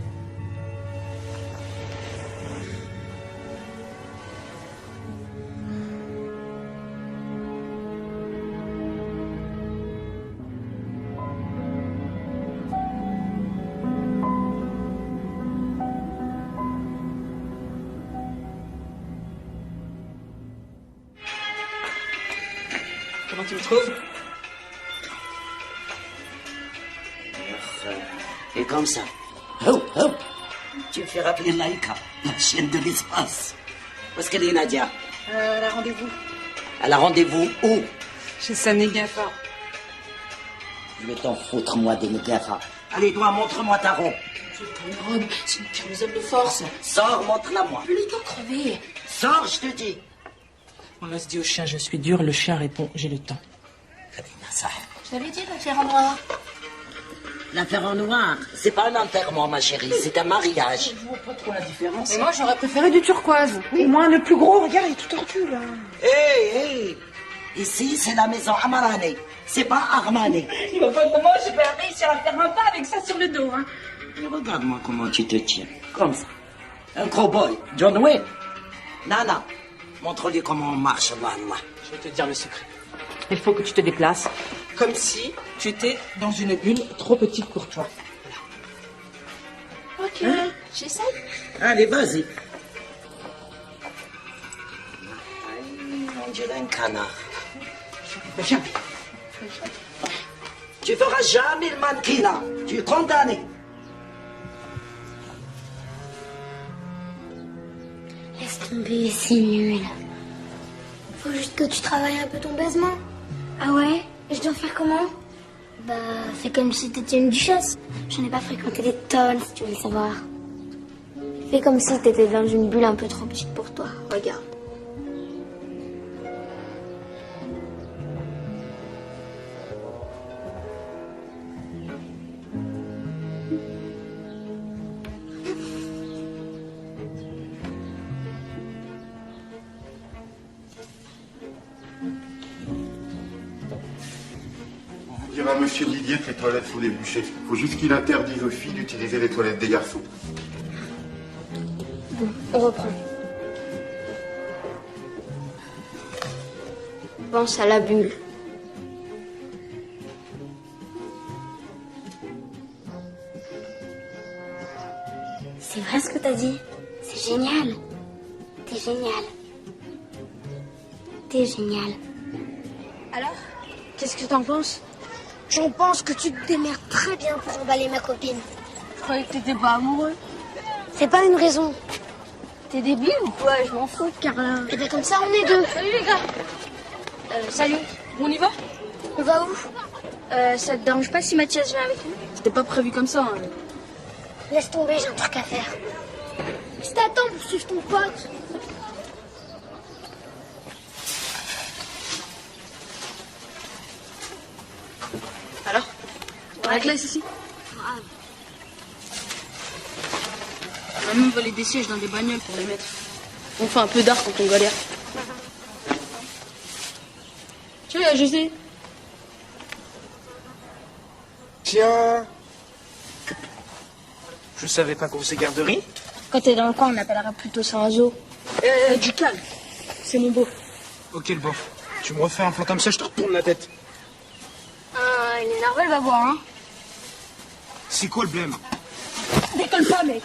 Comment tu me trouves? Et comme ça. Oh, oh. Tu me fais rappeler Laïka, la chienne de l'espace. Où est-ce qu'elle est, Nadia? Elle a rendez-vous. Elle a rendez-vous où? Chez sa négafa. Je vais t'en foutre, moi, des négafas. Allez, toi, montre-moi ta robe. C'est pas une robe, c'est une camisole de force. Sors, montre-la-moi. Le dos crevé. Sors, je te dis. On laisse dire au chien, je suis dur. Le chien répond, j'ai le temps. Ça. Je t'avais dit d'affaire en noir. L'affaire en noir, c'est pas un enterrement, ma chérie, c'est un mariage. Je vois pas trop la différence. Et moi, j'aurais préféré du turquoise. Au moins le plus gros, regarde, il est tout tordu là. Hé, ici, c'est la maison Amarane. C'est pas Armani. Il va pas comment je vais réussir à faire un pas avec ça sur le dos, hein. Et regarde-moi comment tu te tiens. Comme ça. Un cowboy. John Wayne. Nana, montre-lui comment on marche, moi. Je vais te dire le secret. Il faut que tu te déplaces comme si tu étais dans une bulle trop petite pour toi. Ok, j'essaye. Allez, vas-y. On dirait un canard. Viens. Tu feras jamais le mannequin. Tu es condamné. Laisse tomber, c'est nul. Faut juste que tu travailles un peu ton baisement. Ah ouais? Et je dois faire comment? Bah, fais comme si t'étais une duchesse. J'en ai pas fréquenté des tonnes, si tu veux le savoir. Fais comme si t'étais dans une bulle un peu trop petite pour toi. Regarde. Dire à monsieur Didier que les toilettes sont des bûchers. Faut juste qu'il interdise aux filles d'utiliser les toilettes des garçons. Bon, on reprend. Pense à la bulle. C'est vrai ce que t'as dit. C'est génial. T'es génial. T'es génial. Alors, qu'est-ce que t'en penses? J'en pense que tu te démerdes très bien pour emballer ma copine. Je croyais que t'étais pas amoureux. C'est pas une raison. T'es débile ou quoi? Je m'en fous, Carla. Et bien comme ça, on est deux. Salut les gars. Salut. On y va? On va où? Ça te dérange pas si Mathias vient avec nous? C'était pas prévu comme ça. Hein. Laisse tomber, j'ai un truc à faire. Je t'attends pour suivre ton pote. Alors? La classe ici? On a même volé des sièges dans des bagnoles pour les mettre. On fait un peu d'art quand on galère. Tiens, je sais. Tiens. Je savais pas qu'on faisait garderie. Quand t'es dans le coin, on appellera plutôt ça un zoo. Du calme. C'est mon beau. Ok, le bof. Tu me refais un plan comme ça, je te retourne la tête. Il est énervé, elle va voir, hein. C'est quoi le blême? Décolle pas, mec.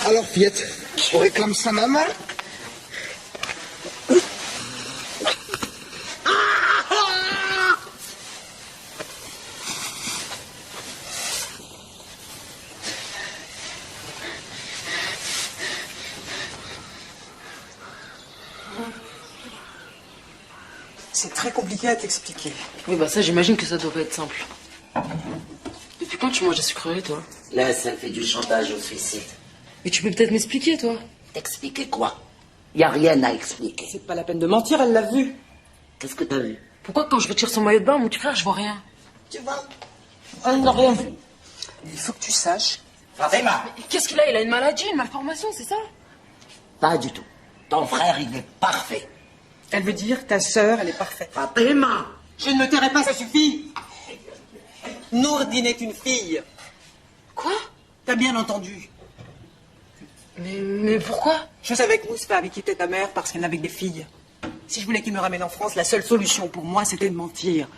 Alors, fillette, on réclame sa maman? C'est très compliqué à t'expliquer. Oui, bah ça, j'imagine que ça doit pas être simple. Depuis quand tu manges des sucreries, toi? Là, ça fait du chantage au suicide. Mais tu peux peut-être m'expliquer, toi? T'expliquer quoi? Y a rien à expliquer. C'est pas la peine de mentir, elle l'a vu. Qu'est-ce que t'as vu? Pourquoi quand je retire son maillot de bain, mon petit frère, je vois rien? Tu vois? Elle n'a rien vu. Il faut que tu saches. Fatima! Mais qu'est-ce qu'il a? Il a une maladie, une malformation, c'est ça? Pas du tout. Ton frère, il est parfait. Elle veut dire, ta sœur, elle est parfaite. Fatima! Je ne me tairai pas, ça suffit. Nourdine est une fille. Quoi? T'as bien entendu. Mais pourquoi? Je savais que Mousfa avait quitté ta mère parce qu'elle avait des filles. Si je voulais qu'il me ramène en France, la seule solution pour moi, c'était de mentir.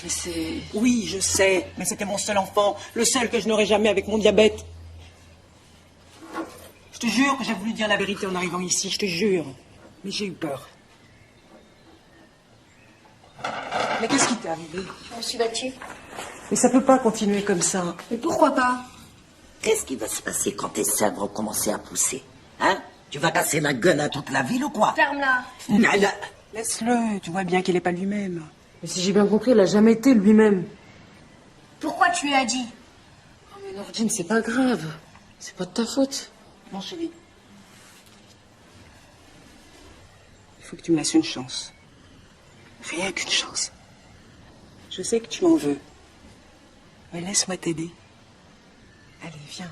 Mais c'est... Oui, je sais, mais c'était mon seul enfant, le seul que je n'aurais jamais avec mon diabète. Je te jure que j'ai voulu dire la vérité en arrivant ici, je te jure. Mais j'ai eu peur. Mais qu'est-ce qui t'est arrivé? Je me suis battue. Mais ça peut pas continuer comme ça. Mais pourquoi pas? Qu'est-ce qui va se passer quand tes seins vont commencer à pousser? Hein? Tu vas casser la gueule à toute la ville ou quoi? Ferme-la. Nada. Laisse-le, tu vois bien qu'il n'est pas lui-même. Mais si j'ai bien compris, il a jamais été lui-même. Pourquoi tu lui as dit? Oh, mais Nordine, c'est pas grave. C'est pas de ta faute. Mon chéri, il faut que tu me laisses une chance. Rien qu'une chance. Je sais que tu m'en veux. Mais laisse-moi t'aider. Allez, viens.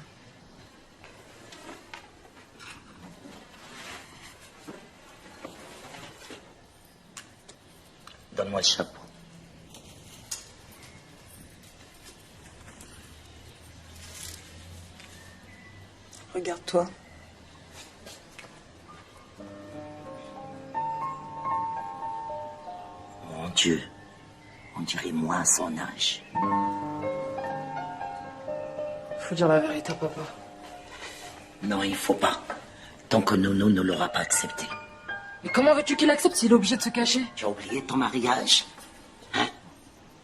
Donne-moi le chapeau. Regarde-toi. Mon Dieu, on dirait moi à son âge. Faut dire la vérité à papa. Non, il faut pas. Tant que Nono ne l'aura pas accepté. Mais comment veux-tu qu'il accepte s'il est obligé de se cacher? Tu as oublié ton mariage? Hein?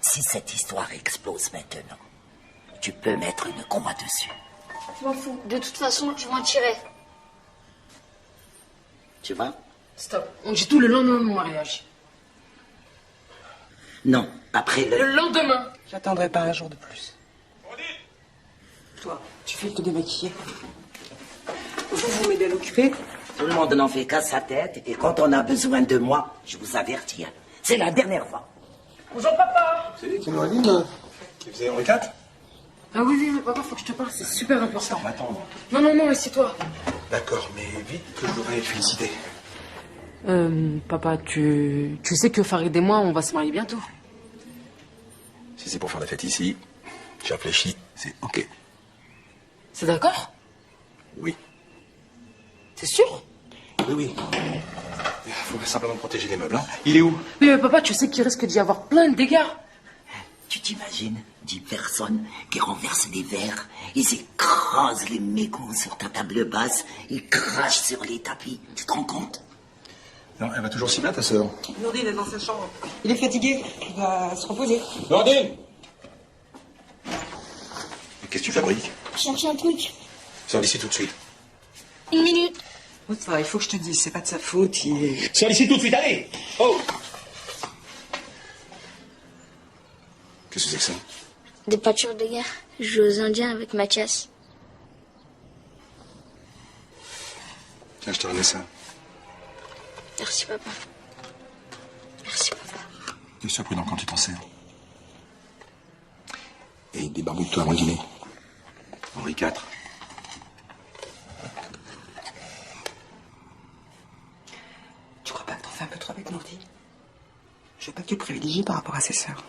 Si cette histoire explose maintenant, tu peux mettre une croix dessus. Je m'en fous. De toute façon, je m'en tirerai. Tu vois? Stop. On dit tout le lendemain de mon mariage. Non, après Le lendemain. J'attendrai pas un jour de plus. Toi, tu fais te démaquiller. Vous m'aidez à l'occuper? Tout le monde n'en fait qu'à sa tête, et quand on a besoin de moi, je vous avertis, hein, c'est la dernière fois. Bonjour papa. C'est lui qui nous anime, qui faisait Henri IV? Ah oui, mais papa, faut que je te parle, c'est super important. On m'attend. Non, assieds-toi. D'accord, mais vite que je voudrais te féliciter. Papa, tu sais que Farid et moi, on va se marier bientôt. Si c'est pour faire la fête ici, j'ai réfléchi, c'est ok. C'est d'accord? Oui. C'est sûr? Oui. Il faudrait simplement protéger les meubles, hein. Il est où? Mais papa, tu sais qu'il risque d'y avoir plein de dégâts. Tu t'imagines 10 personnes qui renversent des verres, ils écrasent les mégots sur ta table basse, ils crachent sur les tapis, tu te rends compte? Non, elle va toujours si bien, ta sœur. Nourdine est dans sa chambre. Il est fatigué, il va se reposer. Nordine! Qu'est-ce que tu fabriques? Je cherche un truc. Sors d'ici tout de suite. 1 minute. Enfin, il faut que je te dise, c'est pas de sa faute, il est... Sors d'ici tout de suite, allez! Oh! Qu'est-ce que c'est que ça? Des peintures de guerre. Je joue aux Indiens avec Mathias. Tiens, je te remets ça. Merci, papa. Merci, papa. Et sois prudent quand tu t'en sers. Et débarbouille-toi avant le dîner. Henri IV. Tu crois pas que t'en fais un peu trop avec Nourdi? Je veux pas que tu le privilégies par rapport à ses sœurs.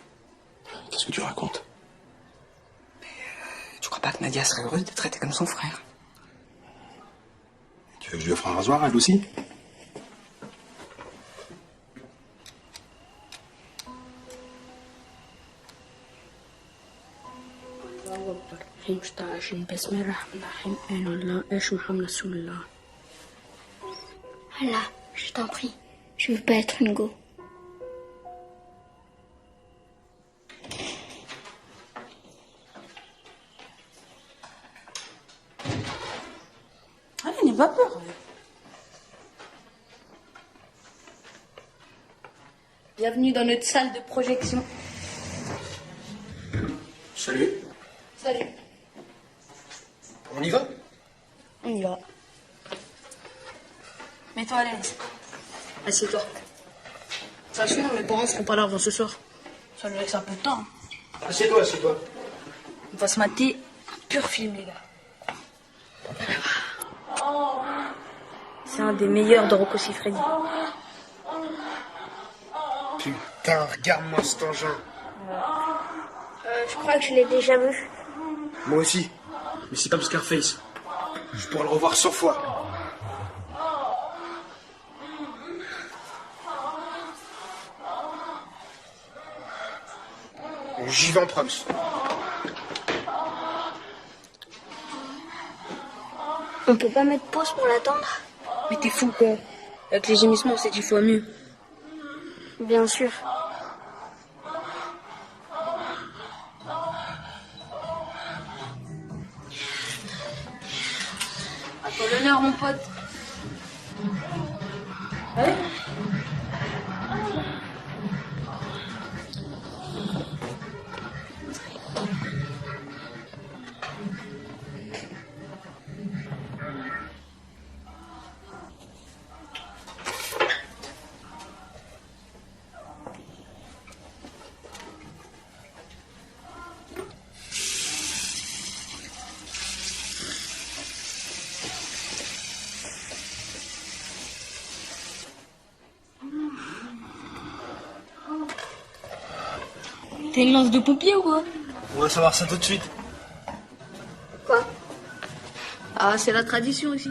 Qu'est-ce que tu racontes? Tu crois pas que Nadia serait heureuse d'être traitée comme son frère? Tu veux que je lui offre un rasoir, elle aussi? Allah, je t'en prie. Je veux pas être une go. Allez, n'aie pas peur. Bienvenue dans notre salle de projection. Salut. Salut. On y va? On y va. Mets-toi à l'aise. Assieds-toi. Attention, mes parents seront pas là avant ce soir. Ça nous laisse un peu de temps. Assieds-toi, assieds-toi. On va se mater un pur film, les gars. C'est un des meilleurs de Rocco Siffredi. Putain, regarde-moi cet engin. Je crois que je l'ai déjà vu. Moi aussi. Mais c'est comme Scarface. Je pourrais le revoir 100 fois. J'y vais en proms. On peut pas mettre pause pour l'attendre? Mais t'es fou, quoi. Avec les gémissements, c'est 10 fois mieux. Bien sûr. À toi l'honneur, mon pote. Allez. T'as une lance de pompier ou quoi? On va savoir ça tout de suite. Quoi? Ah, c'est la tradition ici.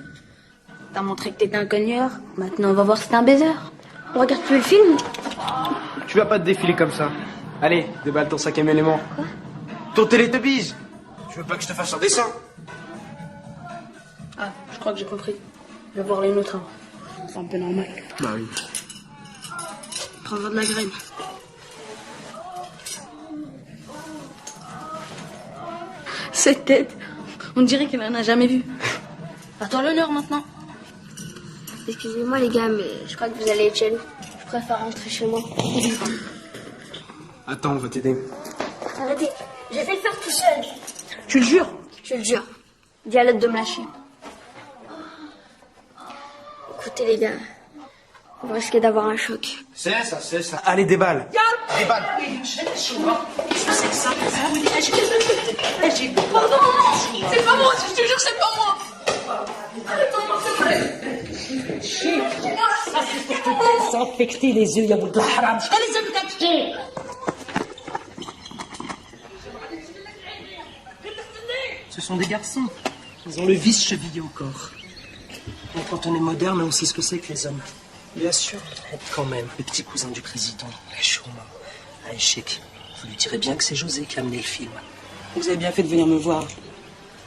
T'as montré que t'étais un cogneur, maintenant on va voir si t'es un baiser. On regarde plus le film? Tu vas pas te défiler comme ça. Allez, déballe ton 5e élément. Ton Télétubbies. Tu veux pas que je te fasse un dessin? Ah, je crois que j'ai compris. Je vais voir les nôtres. C'est un peu normal. Bah oui. Prends-en de la graine. Cette tête, on dirait qu'elle en a jamais vu. À toi l'honneur maintenant. Excusez-moi les gars, mais je crois que vous allez être jaloux. Je préfère rentrer chez moi. Attends, on va t'aider. Arrêtez, j'ai fait le faire tout seul. Tu le jures? Je le jure. Dis à l'autre de me lâcher. Écoutez les gars, vous risquez d'avoir un choc. C'est ça, c'est ça. Allez, déballe. Déballe. Pardon, c'est pas moi, je te jure, c'est pas moi. Ça, c'est pour te désinfecter les yeux, Yaboud la haram. Je les ai cachés. Ce sont des garçons. Ils ont le vice chevillé au corps. Mais quand on est moderne, on sait ce que c'est que les hommes. Bien sûr. Quand même, le petit cousin du président, la Chourma, un échec. Vous lui direz bien que c'est José qui a amené le film. Vous avez bien fait de venir me voir.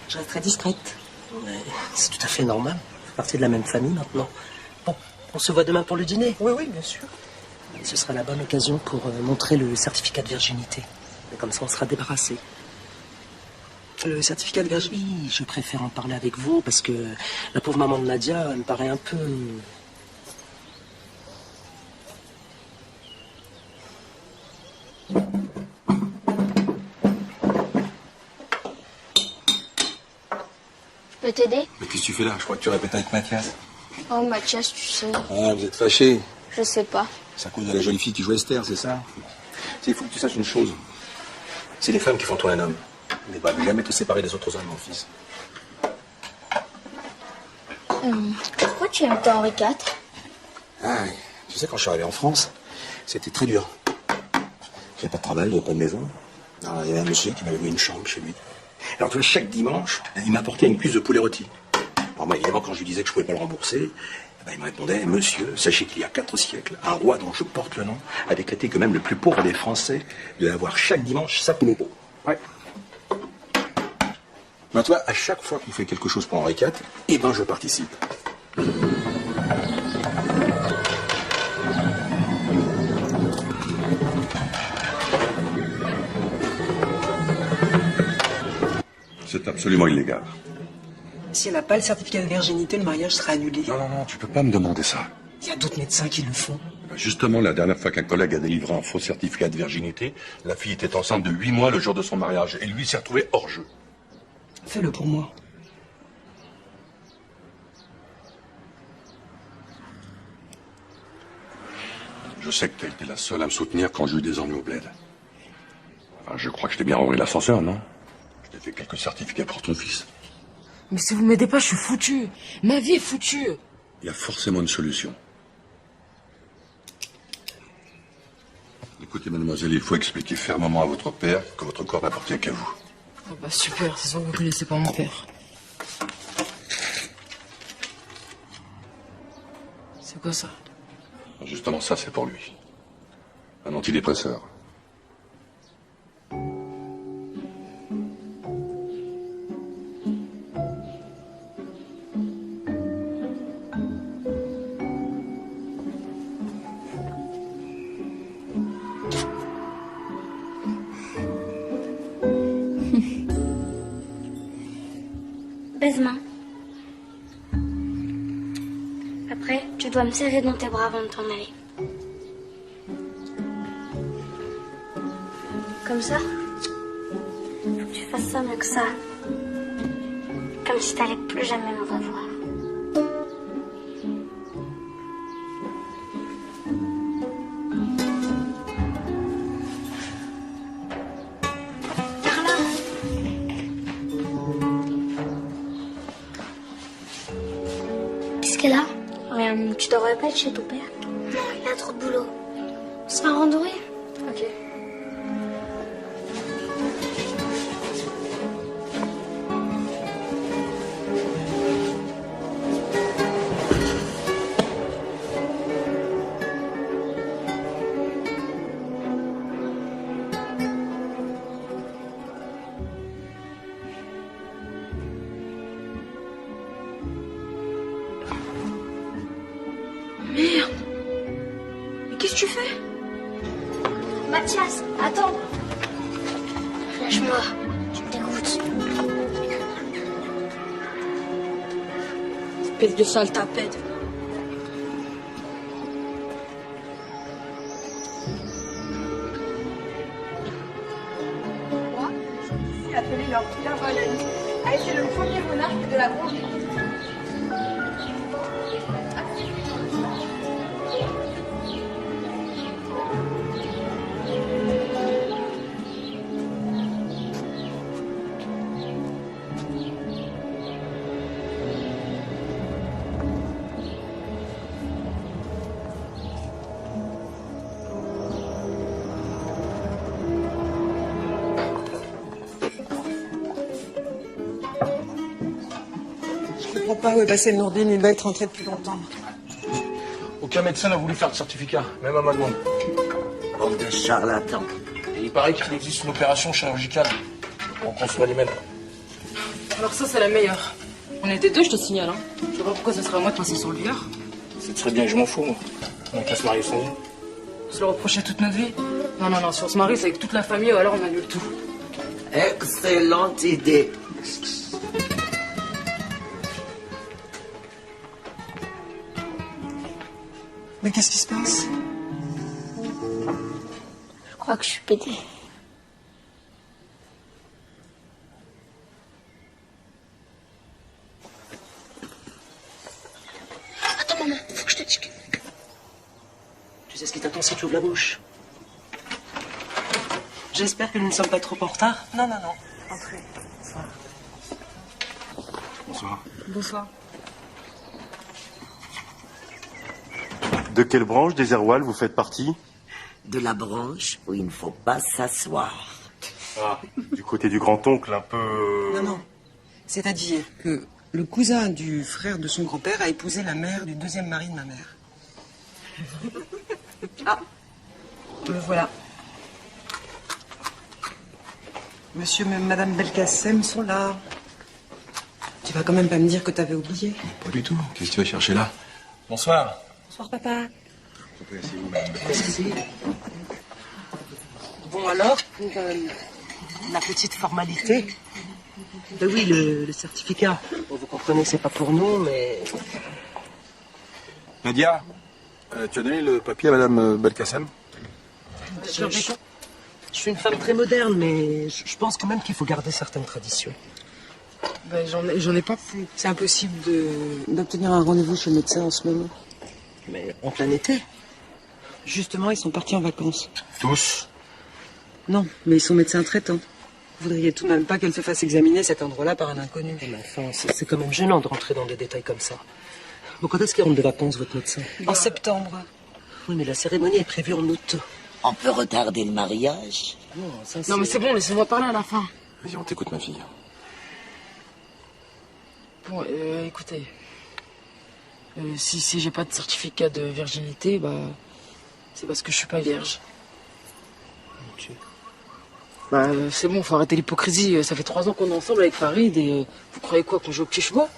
Je reste très discrète. Mais c'est tout à fait normal. Vous faites partie de la même famille maintenant. Bon, on se voit demain pour le dîner. Oui, oui, bien sûr. Ce sera la bonne occasion pour montrer le certificat de virginité. Et comme ça, on sera débarrassé. Le certificat de Virginie. Oui, je préfère en parler avec vous parce que la pauvre maman de Nadia, elle me paraît un peu... Je peux t'aider? Mais qu'est-ce que tu fais là? Je crois que tu répètes avec Mathias. Oh, Mathias, tu sais. Ah, vous êtes fâchés. Je sais pas. C'est à cause de la jolie fille qui joue Esther, c'est ça? Il faut que tu saches une chose. C'est les femmes qui font toi un homme. Mais bah, ne jamais te séparer des autres hommes, mon fils. Pourquoi tu aimes tant Henri IV? Ah, oui. Tu sais, quand je suis arrivé en France, c'était très dur. J'avais pas de travail, j'avais pas de maison. Alors, il y avait un monsieur qui m'avait loué une chambre chez lui. Alors, tu vois, chaque dimanche, il m'apportait une cuisse de poulet rôti. Alors, moi, évidemment, quand je lui disais que je pouvais pas le rembourser, il me répondait, monsieur, sachez qu'il y a 4 siècles, un roi dont je porte le nom a décrété que même le plus pauvre des Français devait avoir chaque dimanche sa poulet pot. Ouais. Ben, toi, à chaque fois qu'on fait quelque chose pour Henri IV, eh ben, je participe. C'est absolument illégal. Si elle n'a pas le certificat de virginité, le mariage sera annulé. Non, tu peux pas me demander ça. Il y a d'autres médecins qui le font. Justement, la dernière fois qu'un collègue a délivré un faux certificat de virginité, la fille était enceinte de 8 mois le jour de son mariage, et lui s'est retrouvé hors jeu. Fais-le pour moi. Je sais que t'as été la seule à me soutenir quand j'ai eu des ennuis au bled. Enfin, je crois que je t'ai bien renvoyé l'ascenseur, non? Je t'ai fait quelques certificats pour ton fils. Mais si vous m'aidez pas, je suis foutu. Ma vie est foutue. Il y a forcément une solution. Écoutez, mademoiselle, il faut expliquer fermement à votre père que votre corps n'appartient qu'à vous. Oh bah super, c'est sûr que vous connaissez pas mon père. C'est quoi ça? Justement, ça, c'est pour lui. Un antidépresseur. Baise-moi. Après, tu dois me serrer dans tes bras avant de t'en aller. Comme ça. Faut que tu fasses ça mieux que ça. Comme si t'allais plus jamais me revoir. Qu'est-ce qu'elle a? Rien, tu devrais pas être chez ton père. Non, il a trop de boulot. C'est un randonnée? Ok. Merde. Mais qu'est-ce que tu fais? Mathias, attends. Lâche-moi, tu me dégoûtes. Espèce de sale tapette. Moi, je suis appelé leur Pierre Valani a été le premier monarque de la branche des Je comprends pas où est passé Nourdine, il doit être rentré depuis longtemps. Aucun médecin n'a voulu faire de certificat, même à ma demande. Bande de charlatans. Et il paraît qu'il existe une opération chirurgicale pour construire les mêmes. Alors ça, c'est la meilleure. On était deux, je te signale. Hein. Je sais pas pourquoi ça serait à moi de passer sur le viard. C'est très bien que je m'en fous, moi. On va se marier sans vous. Se le reprocher toute notre vie. Non, si on se marie, c'est avec toute la famille, ou alors on annule tout. Excellente idée. Mais qu'est-ce qui se passe? Je crois que je suis pété. Attends, maman, faut que je te dise. Tu sais ce qui t'attend si tu ouvres la bouche? J'espère que nous ne sommes pas trop en retard. Non, non, non. Entrez. Bonsoir. Bonsoir. De quelle branche des Erwal vous faites partie? De la branche où il ne faut pas s'asseoir. Ah, du côté du grand-oncle, un peu... Non, non. C'est-à-dire que le cousin du frère de son grand-père a épousé la mère du deuxième mari de ma mère. Ah, me voilà. Monsieur et Madame Belkacem sont là. Tu vas quand même pas me dire que t'avais oublié? Pas du tout. Qu'est-ce que tu vas chercher là? Bonsoir. Bonsoir, papa. Asseyez-vous, madame. Merci. Bon alors, pour la petite formalité. Ben oui, le certificat. Bon, vous comprenez, c'est pas pour nous, mais... Nadia, tu as donné le papier à madame Belkacem? Je suis une femme très moderne, mais je pense quand même qu'il faut garder certaines traditions. Ben, j'en ai pas plus. C'est impossible d'obtenir un rendez-vous chez le médecin en ce moment. Mais en plein été. Justement, ils sont partis en vacances. Tous? Non, mais ils sont médecins traitants. Vous voudriez tout de même pas qu'elle se fasse examiner cet endroit-là par un inconnu. Mais enfin, c'est quand même gênant de rentrer dans des détails comme ça. Bon, quand est-ce qu'il rentre de vacances, votre médecin? En septembre. Oui, mais la cérémonie est prévue en août. On peut retarder le mariage? Non, mais c'est bon, laissez-moi parler à la fin. Vas-y, on t'écoute, ma fille. Bon, écoutez. Si j'ai pas de certificat de virginité, bah... c'est parce que je suis pas vierge. Bah, c'est bon, faut arrêter l'hypocrisie. Ça fait 3 ans qu'on est ensemble avec Farid et vous croyez quoi, qu'on joue au petit chevaux?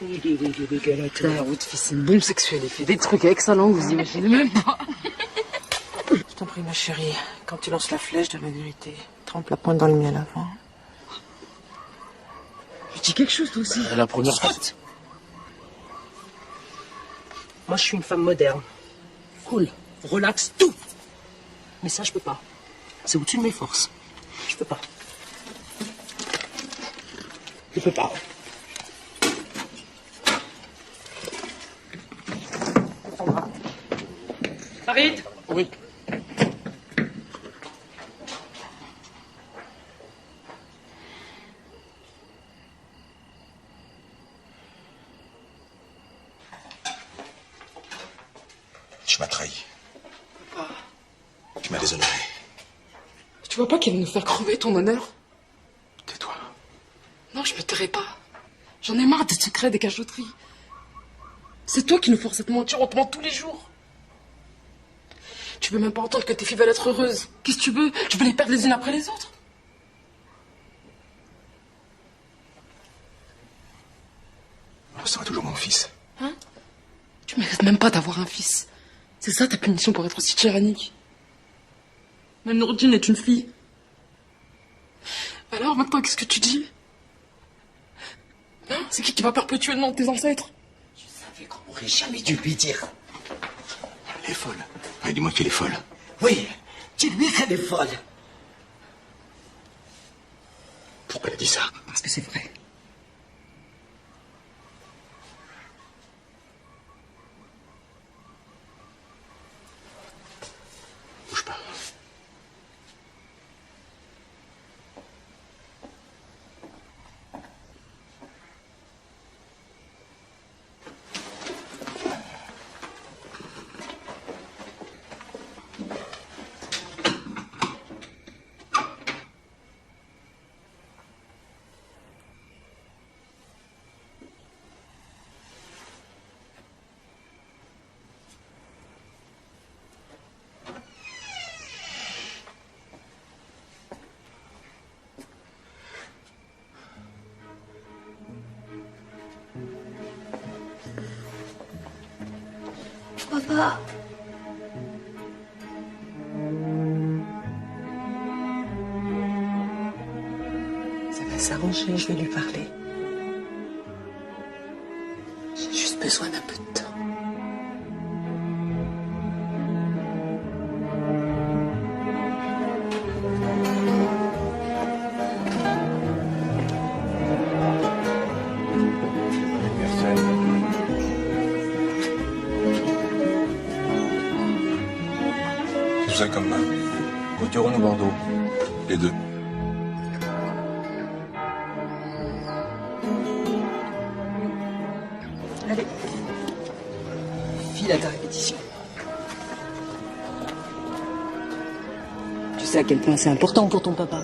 Votre fils, c'est une bombe sexuelle. Il fait des trucs avec sa langue, vous imaginez même pas. Je t'en prie, ma chérie, quand tu lances la flèche de la vérité, trempe la pointe dans le miel avant. Je dis quelque chose, toi aussi. La première fois. Moi, je suis une femme moderne. Cool, relax, tout. Mais ça, je peux pas. C'est au-dessus de mes forces. Je peux pas. Je peux pas. Farid? Oui. Tu m'as trahi. Papa. Tu m'as déshonoré. Tu vois pas qu'elle va nous faire crever ton honneur? Tais-toi. Non, je me tairai pas. J'en ai marre des secrets, des cachotteries. C'est toi qui nous forces à te mentir, on te ment tous les jours. Tu veux même pas entendre que tes filles veulent être heureuses. Qu'est-ce que tu veux? Tu veux les perdre les unes après les autres? On sera toujours mon fils. Hein? Tu mérites même pas d'avoir un fils. C'est ça ta punition pour être aussi tyrannique. Même Nourdine est une fille. Alors maintenant, qu'est-ce que tu dis? Hein? C'est qui va perpétuer le nom de tes ancêtres? Je savais qu'on n'aurait jamais dû lui dire. Elle est folle. Ouais, dis-moi qu'elle est folle. Oui, dis-lui qu'elle est folle. Pourquoi elle a dit ça? Parce que c'est vrai. Bouge pas. Papa. s'arranger, je vais lui parler. J'ai juste besoin d'un peu de temps. Vous avez comme main? Voiture ou Bordeaux? Les deux. Allez. File à ta répétition. Tu sais à quel point c'est important pour ton papa.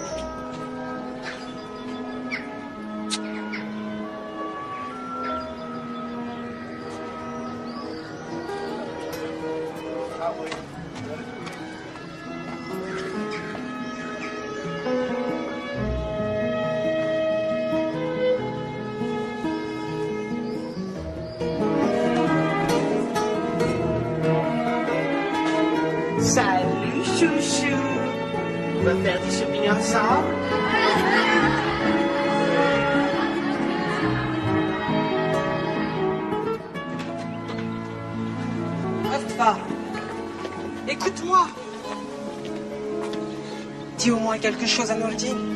Salut, chouchou. On va faire du shopping ensemble. Reste. Écoute-moi. Dis au moins quelque chose à Nordine.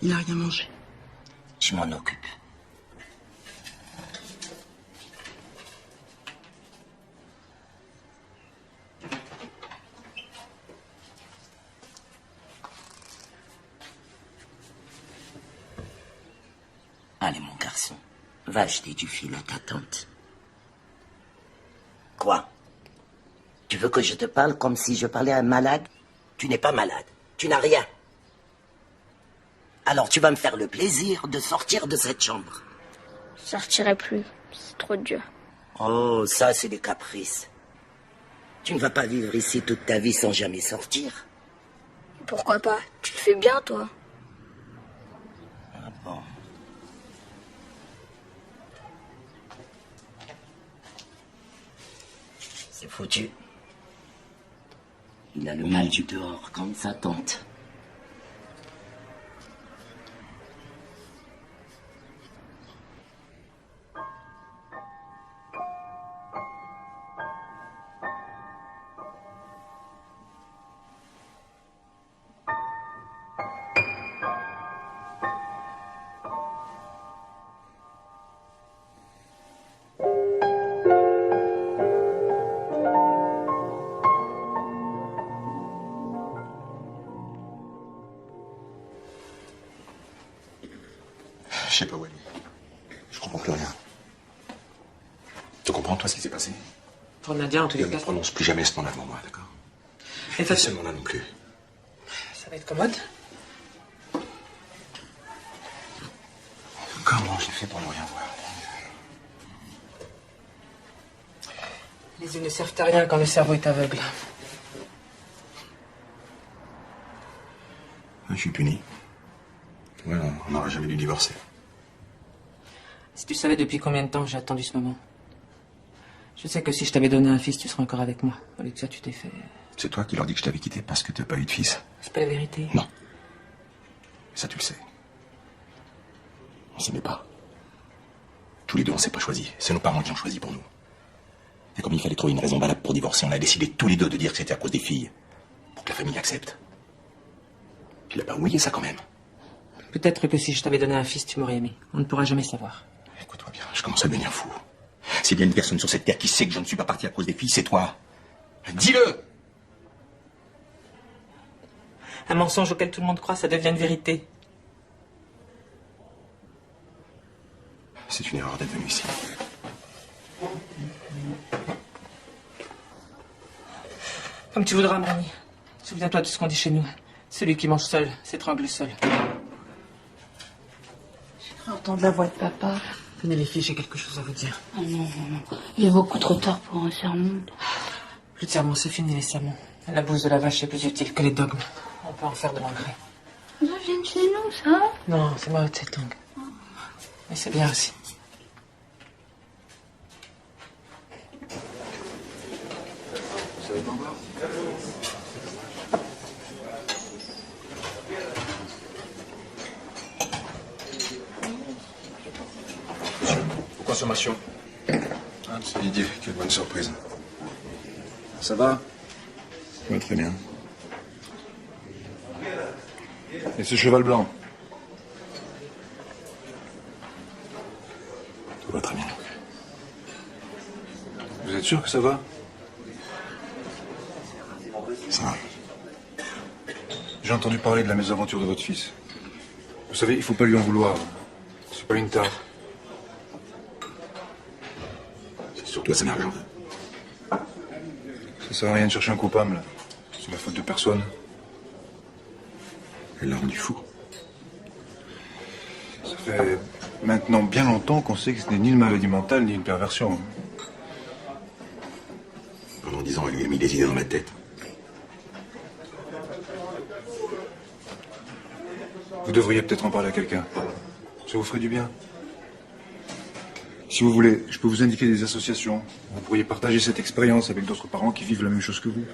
Il n'a rien mangé. Je m'en occupe. Allez, mon garçon, va acheter du fil à ta tante. Quoi? Tu veux que je te parle comme si je parlais à un malade? Tu n'es pas malade. Tu n'as rien. Alors tu vas me faire le plaisir de sortir de cette chambre. Je sortirai plus. C'est trop dur. Oh, ça c'est des caprices. Tu ne vas pas vivre ici toute ta vie sans jamais sortir. Pourquoi pas? Tu le fais bien, toi. Ah bon. C'est foutu. Il a le mal du dehors comme sa tante. Je sais pas où elle est. Je comprends plus rien. Tu comprends, toi, ce qui s'est passé? Pour Nadia, en tous les Ne cas. prononce plus jamais ce nom-là devant moi, d'accord? Et Et ce nom-là non plus. Ça va être commode. Comment j'ai fait pour ne rien voir? Les yeux ne servent à rien quand le cerveau est aveugle. Je suis puni. Ouais, on n'aurait jamais dû divorcer. Si tu savais depuis combien de temps j'ai attendu ce moment. Je sais que si je t'avais donné un fils, tu serais encore avec moi. Au lieu de ça, tu t'es fait... C'est toi qui leur dis que je t'avais quitté parce que t'as pas eu de fils. C'est pas la vérité. Non. Ça, tu le sais. On s'aimait pas. Tous les deux, on s'est pas choisi. C'est nos parents qui ont choisi pour nous. Et comme il fallait trouver une raison valable pour divorcer, on a décidé tous les deux de dire que c'était à cause des filles. Pour que la famille accepte. Puis il a pas oublié ça quand même. Peut-être que si je t'avais donné un fils, tu m'aurais aimé. On ne pourra jamais savoir. Écoute-moi bien, je commence à devenir fou. S'il y a une personne sur cette terre qui sait que je ne suis pas parti à cause des filles, c'est toi. Dis-le! Un mensonge auquel tout le monde croit, ça devient une vérité. C'est une erreur d'être venu ici. Comme tu voudras, Mani. Souviens-toi de ce qu'on dit chez nous. Celui qui mange seul s'étrangle seul. J'ai cru entendre la voix de papa. Venez les filles, j'ai quelque chose à vous dire. Oh non, non, non. Il est beaucoup trop tard pour un sermon. Plus de sermons, c'est fini les sermons. La bouse de la vache est plus utile que les dogmes. On peut en faire de l'engrais. Ça vient de chez nous, ça? Non, c'est moi de cette langue. Mais c'est bien aussi. Vous savez pas encore? Pour consommation. Ah, c'est Didier, quelle bonne surprise. Ça va? Oui, très bien. Et ce cheval blanc? Tout va très bien. Vous êtes sûr que ça va? Ça va. J'ai entendu parler de la mésaventure de votre fils. Vous savez, il faut pas lui en vouloir. C'est pas une tare. C'est surtout à son argent. Ça sert à rien de chercher un coupable. C'est la faute de personne. Elle l'a rendu fou. Ça fait maintenant bien longtemps qu'on sait que ce n'est ni une maladie mentale ni une perversion. Pendant 10 ans, elle lui a mis des idées dans la tête. Vous devriez peut-être en parler à quelqu'un. Ça vous ferait du bien. Si vous voulez, je peux vous indiquer des associations. Vous pourriez partager cette expérience avec d'autres parents qui vivent la même chose que vous.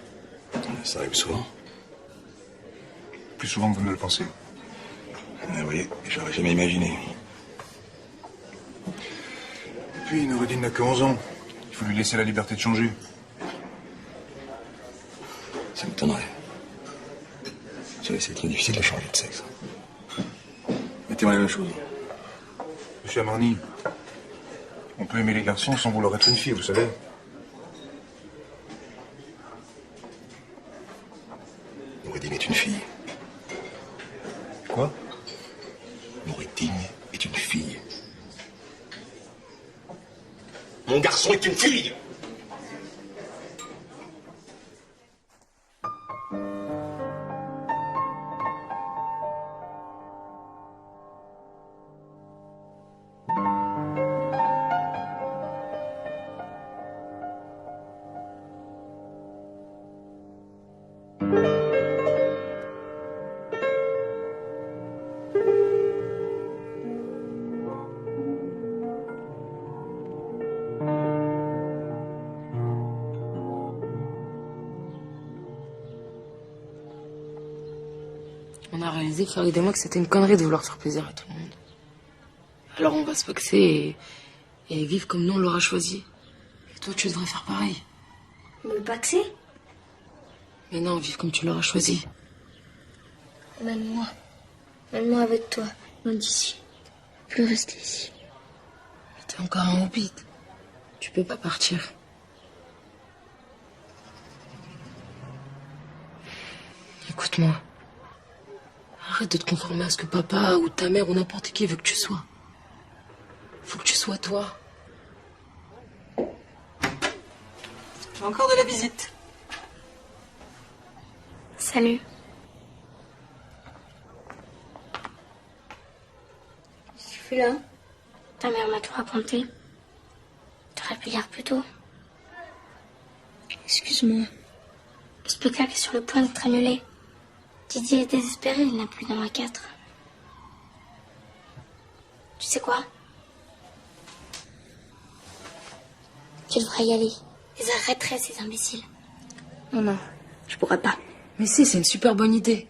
Ça arrive souvent. Plus souvent que vous ne le pensez. Ah oui, j'aurais jamais imaginé. Et puis, Noureddin n'a que 11 ans. Il faut lui laisser la liberté de changer. Ça m'étonnerait. Vous savez, c'est très difficile de changer de sexe. Mettez-moi la même chose. Monsieur Amarni, on peut aimer les garçons sans vouloir être une fille, vous savez. Noureddin est une fille. Quoi? Noureddin est une fille. Mon garçon est une fille! On a réalisé, Farid et moi, que c'était une connerie de vouloir faire plaisir à tout le monde. Alors on va se paxer et vivre comme nous on l'aura choisi. Et toi, tu devrais faire pareil. Me paxer? Mais non, vivre comme tu l'auras choisi. Emmène-moi. Emmène-moi avec toi. Loin d'ici. Plus rester ici. Mais t'es encore un hobbit. Tu peux pas partir. Écoute-moi. Arrête de te conformer à ce que papa ou ta mère ou n'importe qui veut que tu sois. Faut que tu sois toi. J'ai encore de la visite. Salut. Je suis là. Ta mère m'a tout raconté. T'aurais pu lire plus tôt. Excuse-moi. Le spectacle est sur le point d'être annulé. Didier est désespéré, il n'a plus d'homme à 4. Tu sais quoi? Tu devrais y aller. Ils arrêteraient ces imbéciles. Non, non, je pourrais pas. Mais si, c'est une super bonne idée.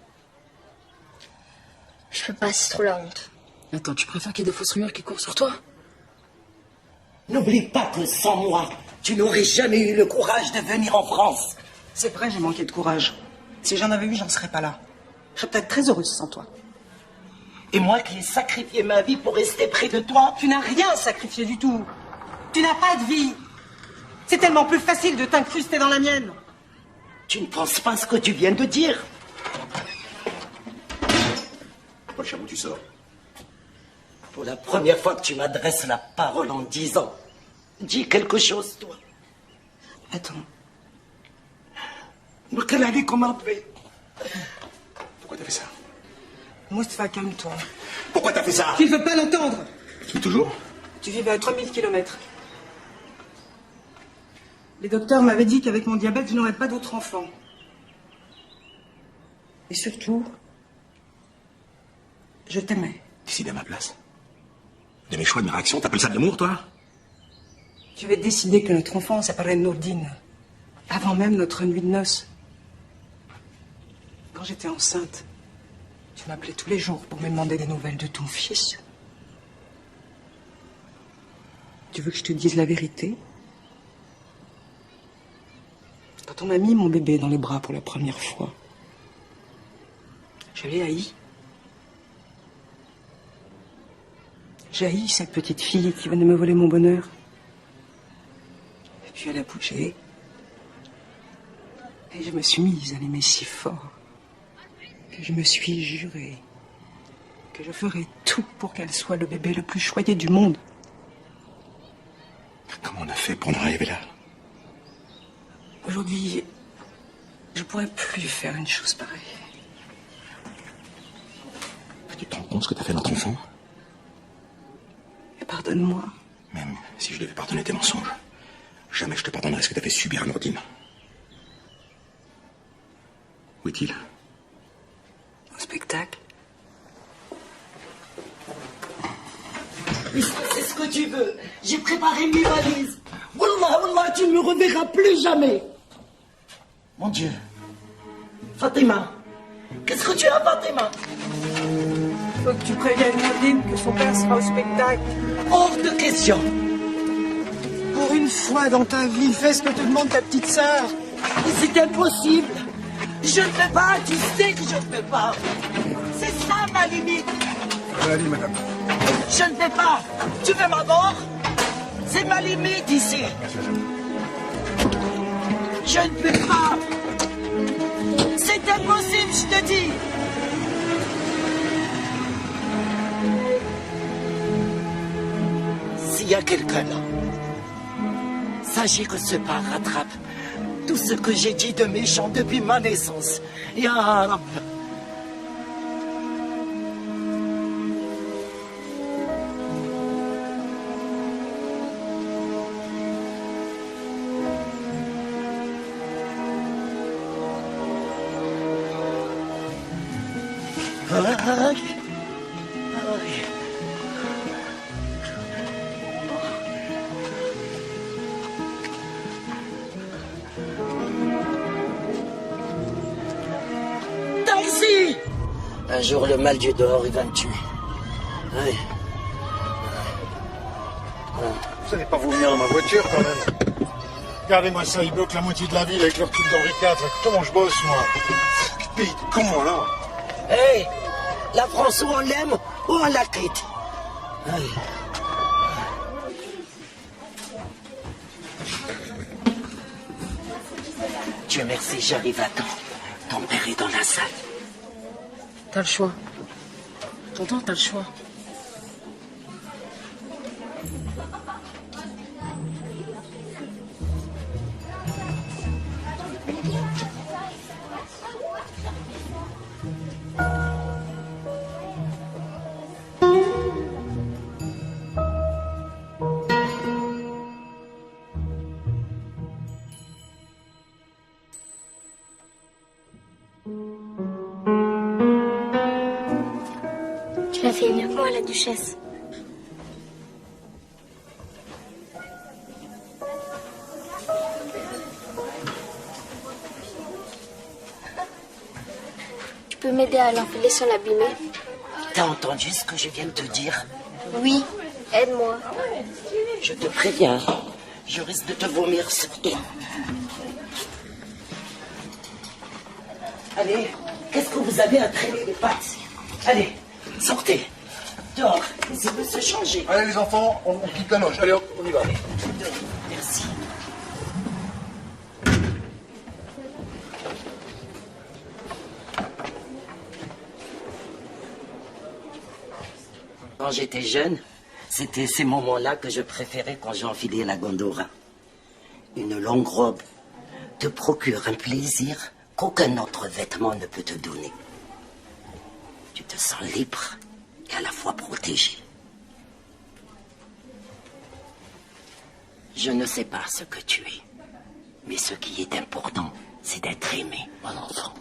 Je peux pas, c'est trop la honte. Attends, tu préfères qu'il y ait des fausses rumeurs qui courent sur toi? N'oublie pas que sans moi, tu n'aurais jamais eu le courage de venir en France. C'est vrai, j'ai manqué de courage. Si j'en avais eu, j'en serais pas là. Je serais peut-être très heureuse sans toi. Et moi qui ai sacrifié ma vie pour rester près de toi. Tu n'as rien sacrifié du tout. Tu n'as pas de vie. C'est tellement plus facile de t'incruster dans la mienne. Tu ne penses pas ce que tu viens de dire. Paul Chamou, tu sors. Pour la première fois que tu m'adresses la parole en 10 ans, dis quelque chose, toi. Attends. Quelle année qu'on m'appelle? Pourquoi t'as fait ça? Moustapha, calme-toi. Pourquoi t'as fait ça? Tu ne veux pas l'entendre. Tu toujours? Tu vivais à 3000 km. Les docteurs m'avaient dit qu'avec mon diabète, je n'aurais pas d'autres enfants. Et surtout, je t'aimais. Décide à ma place. De mes choix, de mes réactions, t'appelles ça de l'amour, toi? Tu avais décidé que notre enfant s'appellerait Nourdine, avant même notre nuit de noces. Quand j'étais enceinte, tu m'appelais tous les jours pour me demander des nouvelles de ton fils. Tu veux que je te dise la vérité? Quand on m'a mis mon bébé dans les bras pour la première fois, je l'ai haï. J'ai haï cette petite fille qui venait me voler mon bonheur. Et puis elle a bougé. Et je me suis mise à l'aimer si fort que je me suis juré que je ferais tout pour qu'elle soit le bébé le plus choyé du monde. Comment on a fait pour en arriver là? Aujourd'hui, je pourrais plus faire une chose pareille. Tu te rends compte ce que t'as fait à notre enfant? Et pardonne-moi. Même si je devais pardonner tes mensonges, jamais je te pardonnerais ce que t'as fait subir à Nourdine. Où est-il? Au spectacle. C'est ce que tu veux. J'ai préparé mes valises. Wallah, wallah, tu ne me reverras plus jamais. Mon Dieu. Fatima. Qu'est-ce que tu as, Fatima? Faut que tu préviennes Nourdine que son père sera au spectacle. Hors de question. Pour une fois dans ta vie, fais ce que te demande ta petite sœur. Mais c'est impossible. Je ne peux pas, tu sais que je ne peux pas. C'est ça ma limite. Allez, madame. Je ne peux pas. Tu veux ma mort? C'est ma limite ici. Je ne peux pas. C'est impossible, je te dis. S'il y a quelqu'un là, sachez que ce pas rattrape tout ce que j'ai dit de méchant depuis ma naissance. Ya Rab. Taxi! Un jour, le mal Dieu dehors, il va me tuer. Oui. Vous n'allez pas vous venir dans ma voiture, quand même. Regardez-moi ça, ils bloquent la moitié de la ville avec leur truc d'Henri IV. Comment je bosse, moi? Pays de con, là. Hey! La France, ou on l'aime, ou on la quitte. Oui. Dieu merci, j'arrive à temps. Ton père est dans la salle. T'as le choix. T'entends, t'as le choix. Tu l'as fait mieux que moi, la duchesse. Tu peux m'aider à l'enfiler sans l'abîmer? T'as entendu ce que je viens de te dire? Oui, aide-moi. Je te préviens, je risque de te vomir sur toi. Allez, qu'est-ce que vous avez à traîner les pattes? Allez, sortez. Dehors, essayez de se changer. Allez, les enfants, on quitte la loge. Allez, hop, on y va. Merci. Quand j'étais jeune, c'était ces moments-là que je préférais quand j'enfilais la gondora. Une longue robe te procure un plaisir qu'aucun autre vêtement ne peut te donner. Tu te sens libre et à la fois protégé. Je ne sais pas ce que tu es, mais ce qui est important, c'est d'être aimé, mon enfant.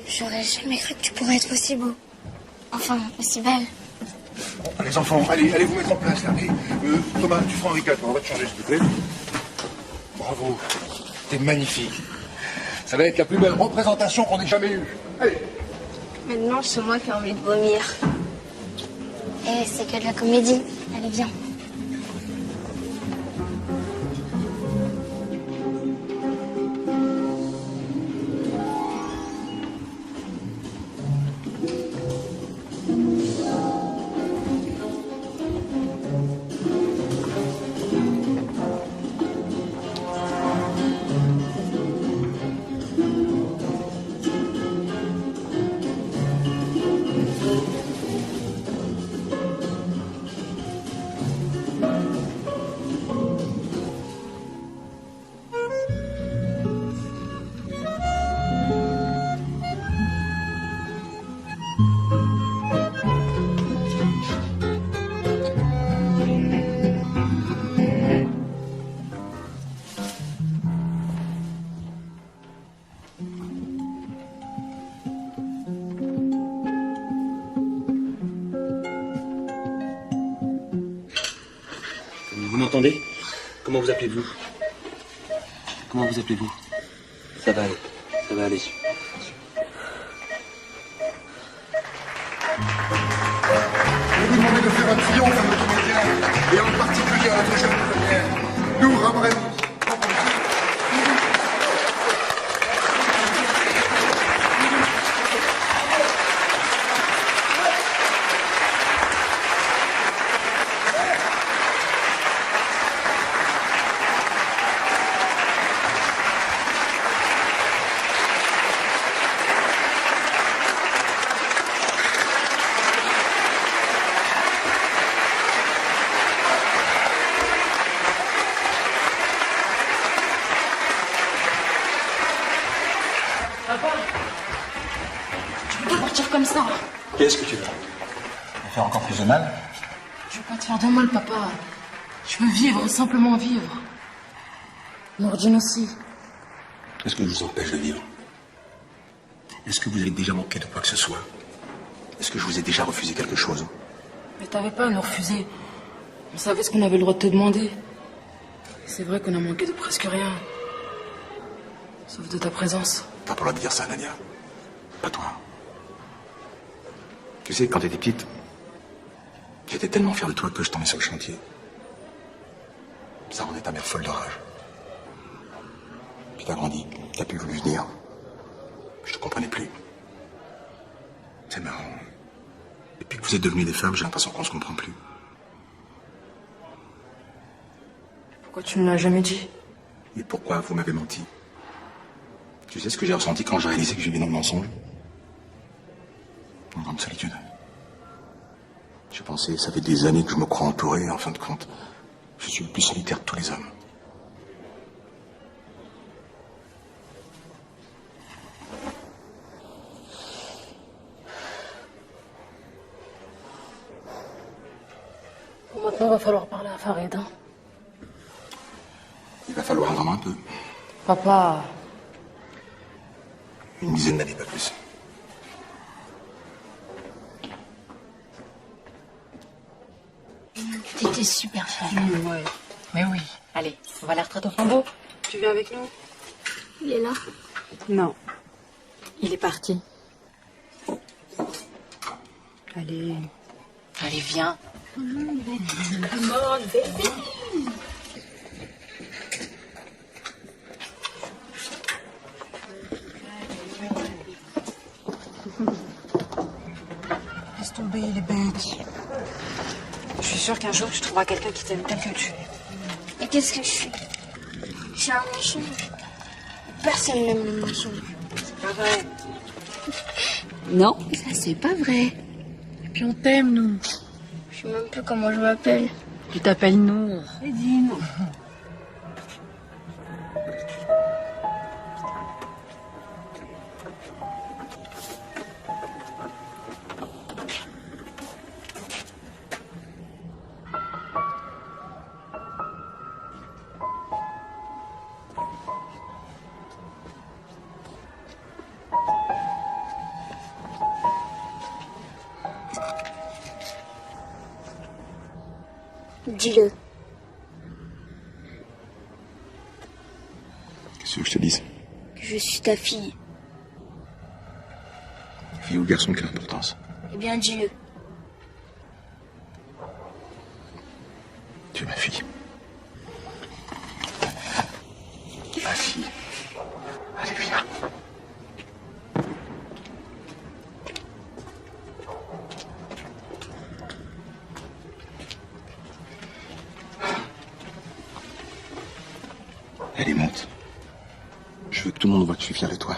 J'aurais jamais cru que tu pourrais être aussi beau. Enfin, aussi belle. Bon, les enfants, allez vous mettre en place là. Allez, Thomas, tu feras Henri IV, on va te changer s'il te plaît. Bravo, t'es magnifique. Ça va être la plus belle représentation qu'on ait jamais eue. Allez. Maintenant, c'est moi qui ai envie de vomir. Eh, c'est que de la comédie. Allez, viens. Vous m'entendez? Comment vous appelez-vous? Comment vous appelez-vous? Ça va aller. Ça va aller. Je vais vous demander de faire un triomphe à notre comédien, et en particulier à notre jeune première. Nous, Ramrem. Papa, tu peux pas partir comme ça. Qu'est-ce que tu veux? Me faire encore plus de mal? Je veux pas te faire de mal, papa. Je veux vivre, simplement vivre. Nordine aussi. Qu'est-ce que je vous empêche de vivre? Est-ce que vous avez déjà manqué de quoi que ce soit? Est-ce que je vous ai déjà refusé quelque chose? Mais t'avais pas à nous refuser. On savait ce qu'on avait le droit de te demander. C'est vrai qu'on a manqué de presque rien. Sauf de ta présence. T'as pas le droit de dire ça, Nadia. Pas toi. Tu sais, quand t'étais petite, j'étais tellement fier de toi que je t'emmenais sur le chantier. Ça rendait ta mère folle de rage. Puis t'as grandi, t'as plus voulu venir. Je te comprenais plus. C'est marrant. Depuis que vous êtes devenus des femmes, j'ai l'impression qu'on se comprend plus. Pourquoi tu ne l'as jamais dit? Et pourquoi vous m'avez menti? Tu sais ce que j'ai ressenti quand j'ai réalisé que je vivais dans le mensonge? Une grande solitude. J'ai pensé, ça fait des années que je me crois entouré, et en fin de compte, je suis le plus solitaire de tous les hommes. Bon, maintenant, il va falloir parler à Farid. Hein. Il va falloir attendre un peu. Papa. Une dizaine d'années, pas plus. T'étais super fière. Ouais. Mais oui. Allez, on va à la retraite au flambeau. Tu viens avec nous? Il est là? Non. Il est parti. Allez. Allez, viens. Come on, baby. Laisse tomber, les bêtes. Je suis sûre qu'un jour, tu trouveras quelqu'un qui t'aime tel que tu es. Et qu'est-ce que je suis? Je suis un mensonge. Personne n'aime le mensonge. C'est pas vrai. Non, ça c'est pas vrai. Et puis on t'aime, nous. Je sais même plus comment je m'appelle. Tu t'appelles Nour. Et dis-nous. Dis-le. Qu'est-ce que je te dise? Que je suis ta fille. Fille ou garçon, quelle importance? Eh bien, dis-le. Tu es ma fille. Ma fille. Allez, viens. Allez, monte. Je veux que tout le monde voit que je suis fier de toi.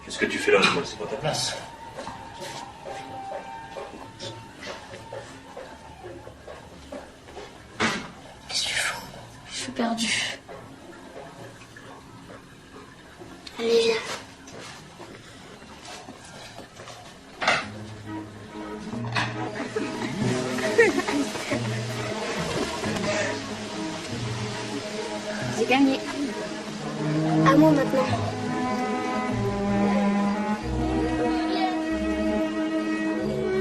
Qu'est-ce que tu fais là, Paul? C'est pas ta place. Qu'est-ce que tu fous? Je suis perdue. Allez, viens. J'ai gagné. À moi maintenant.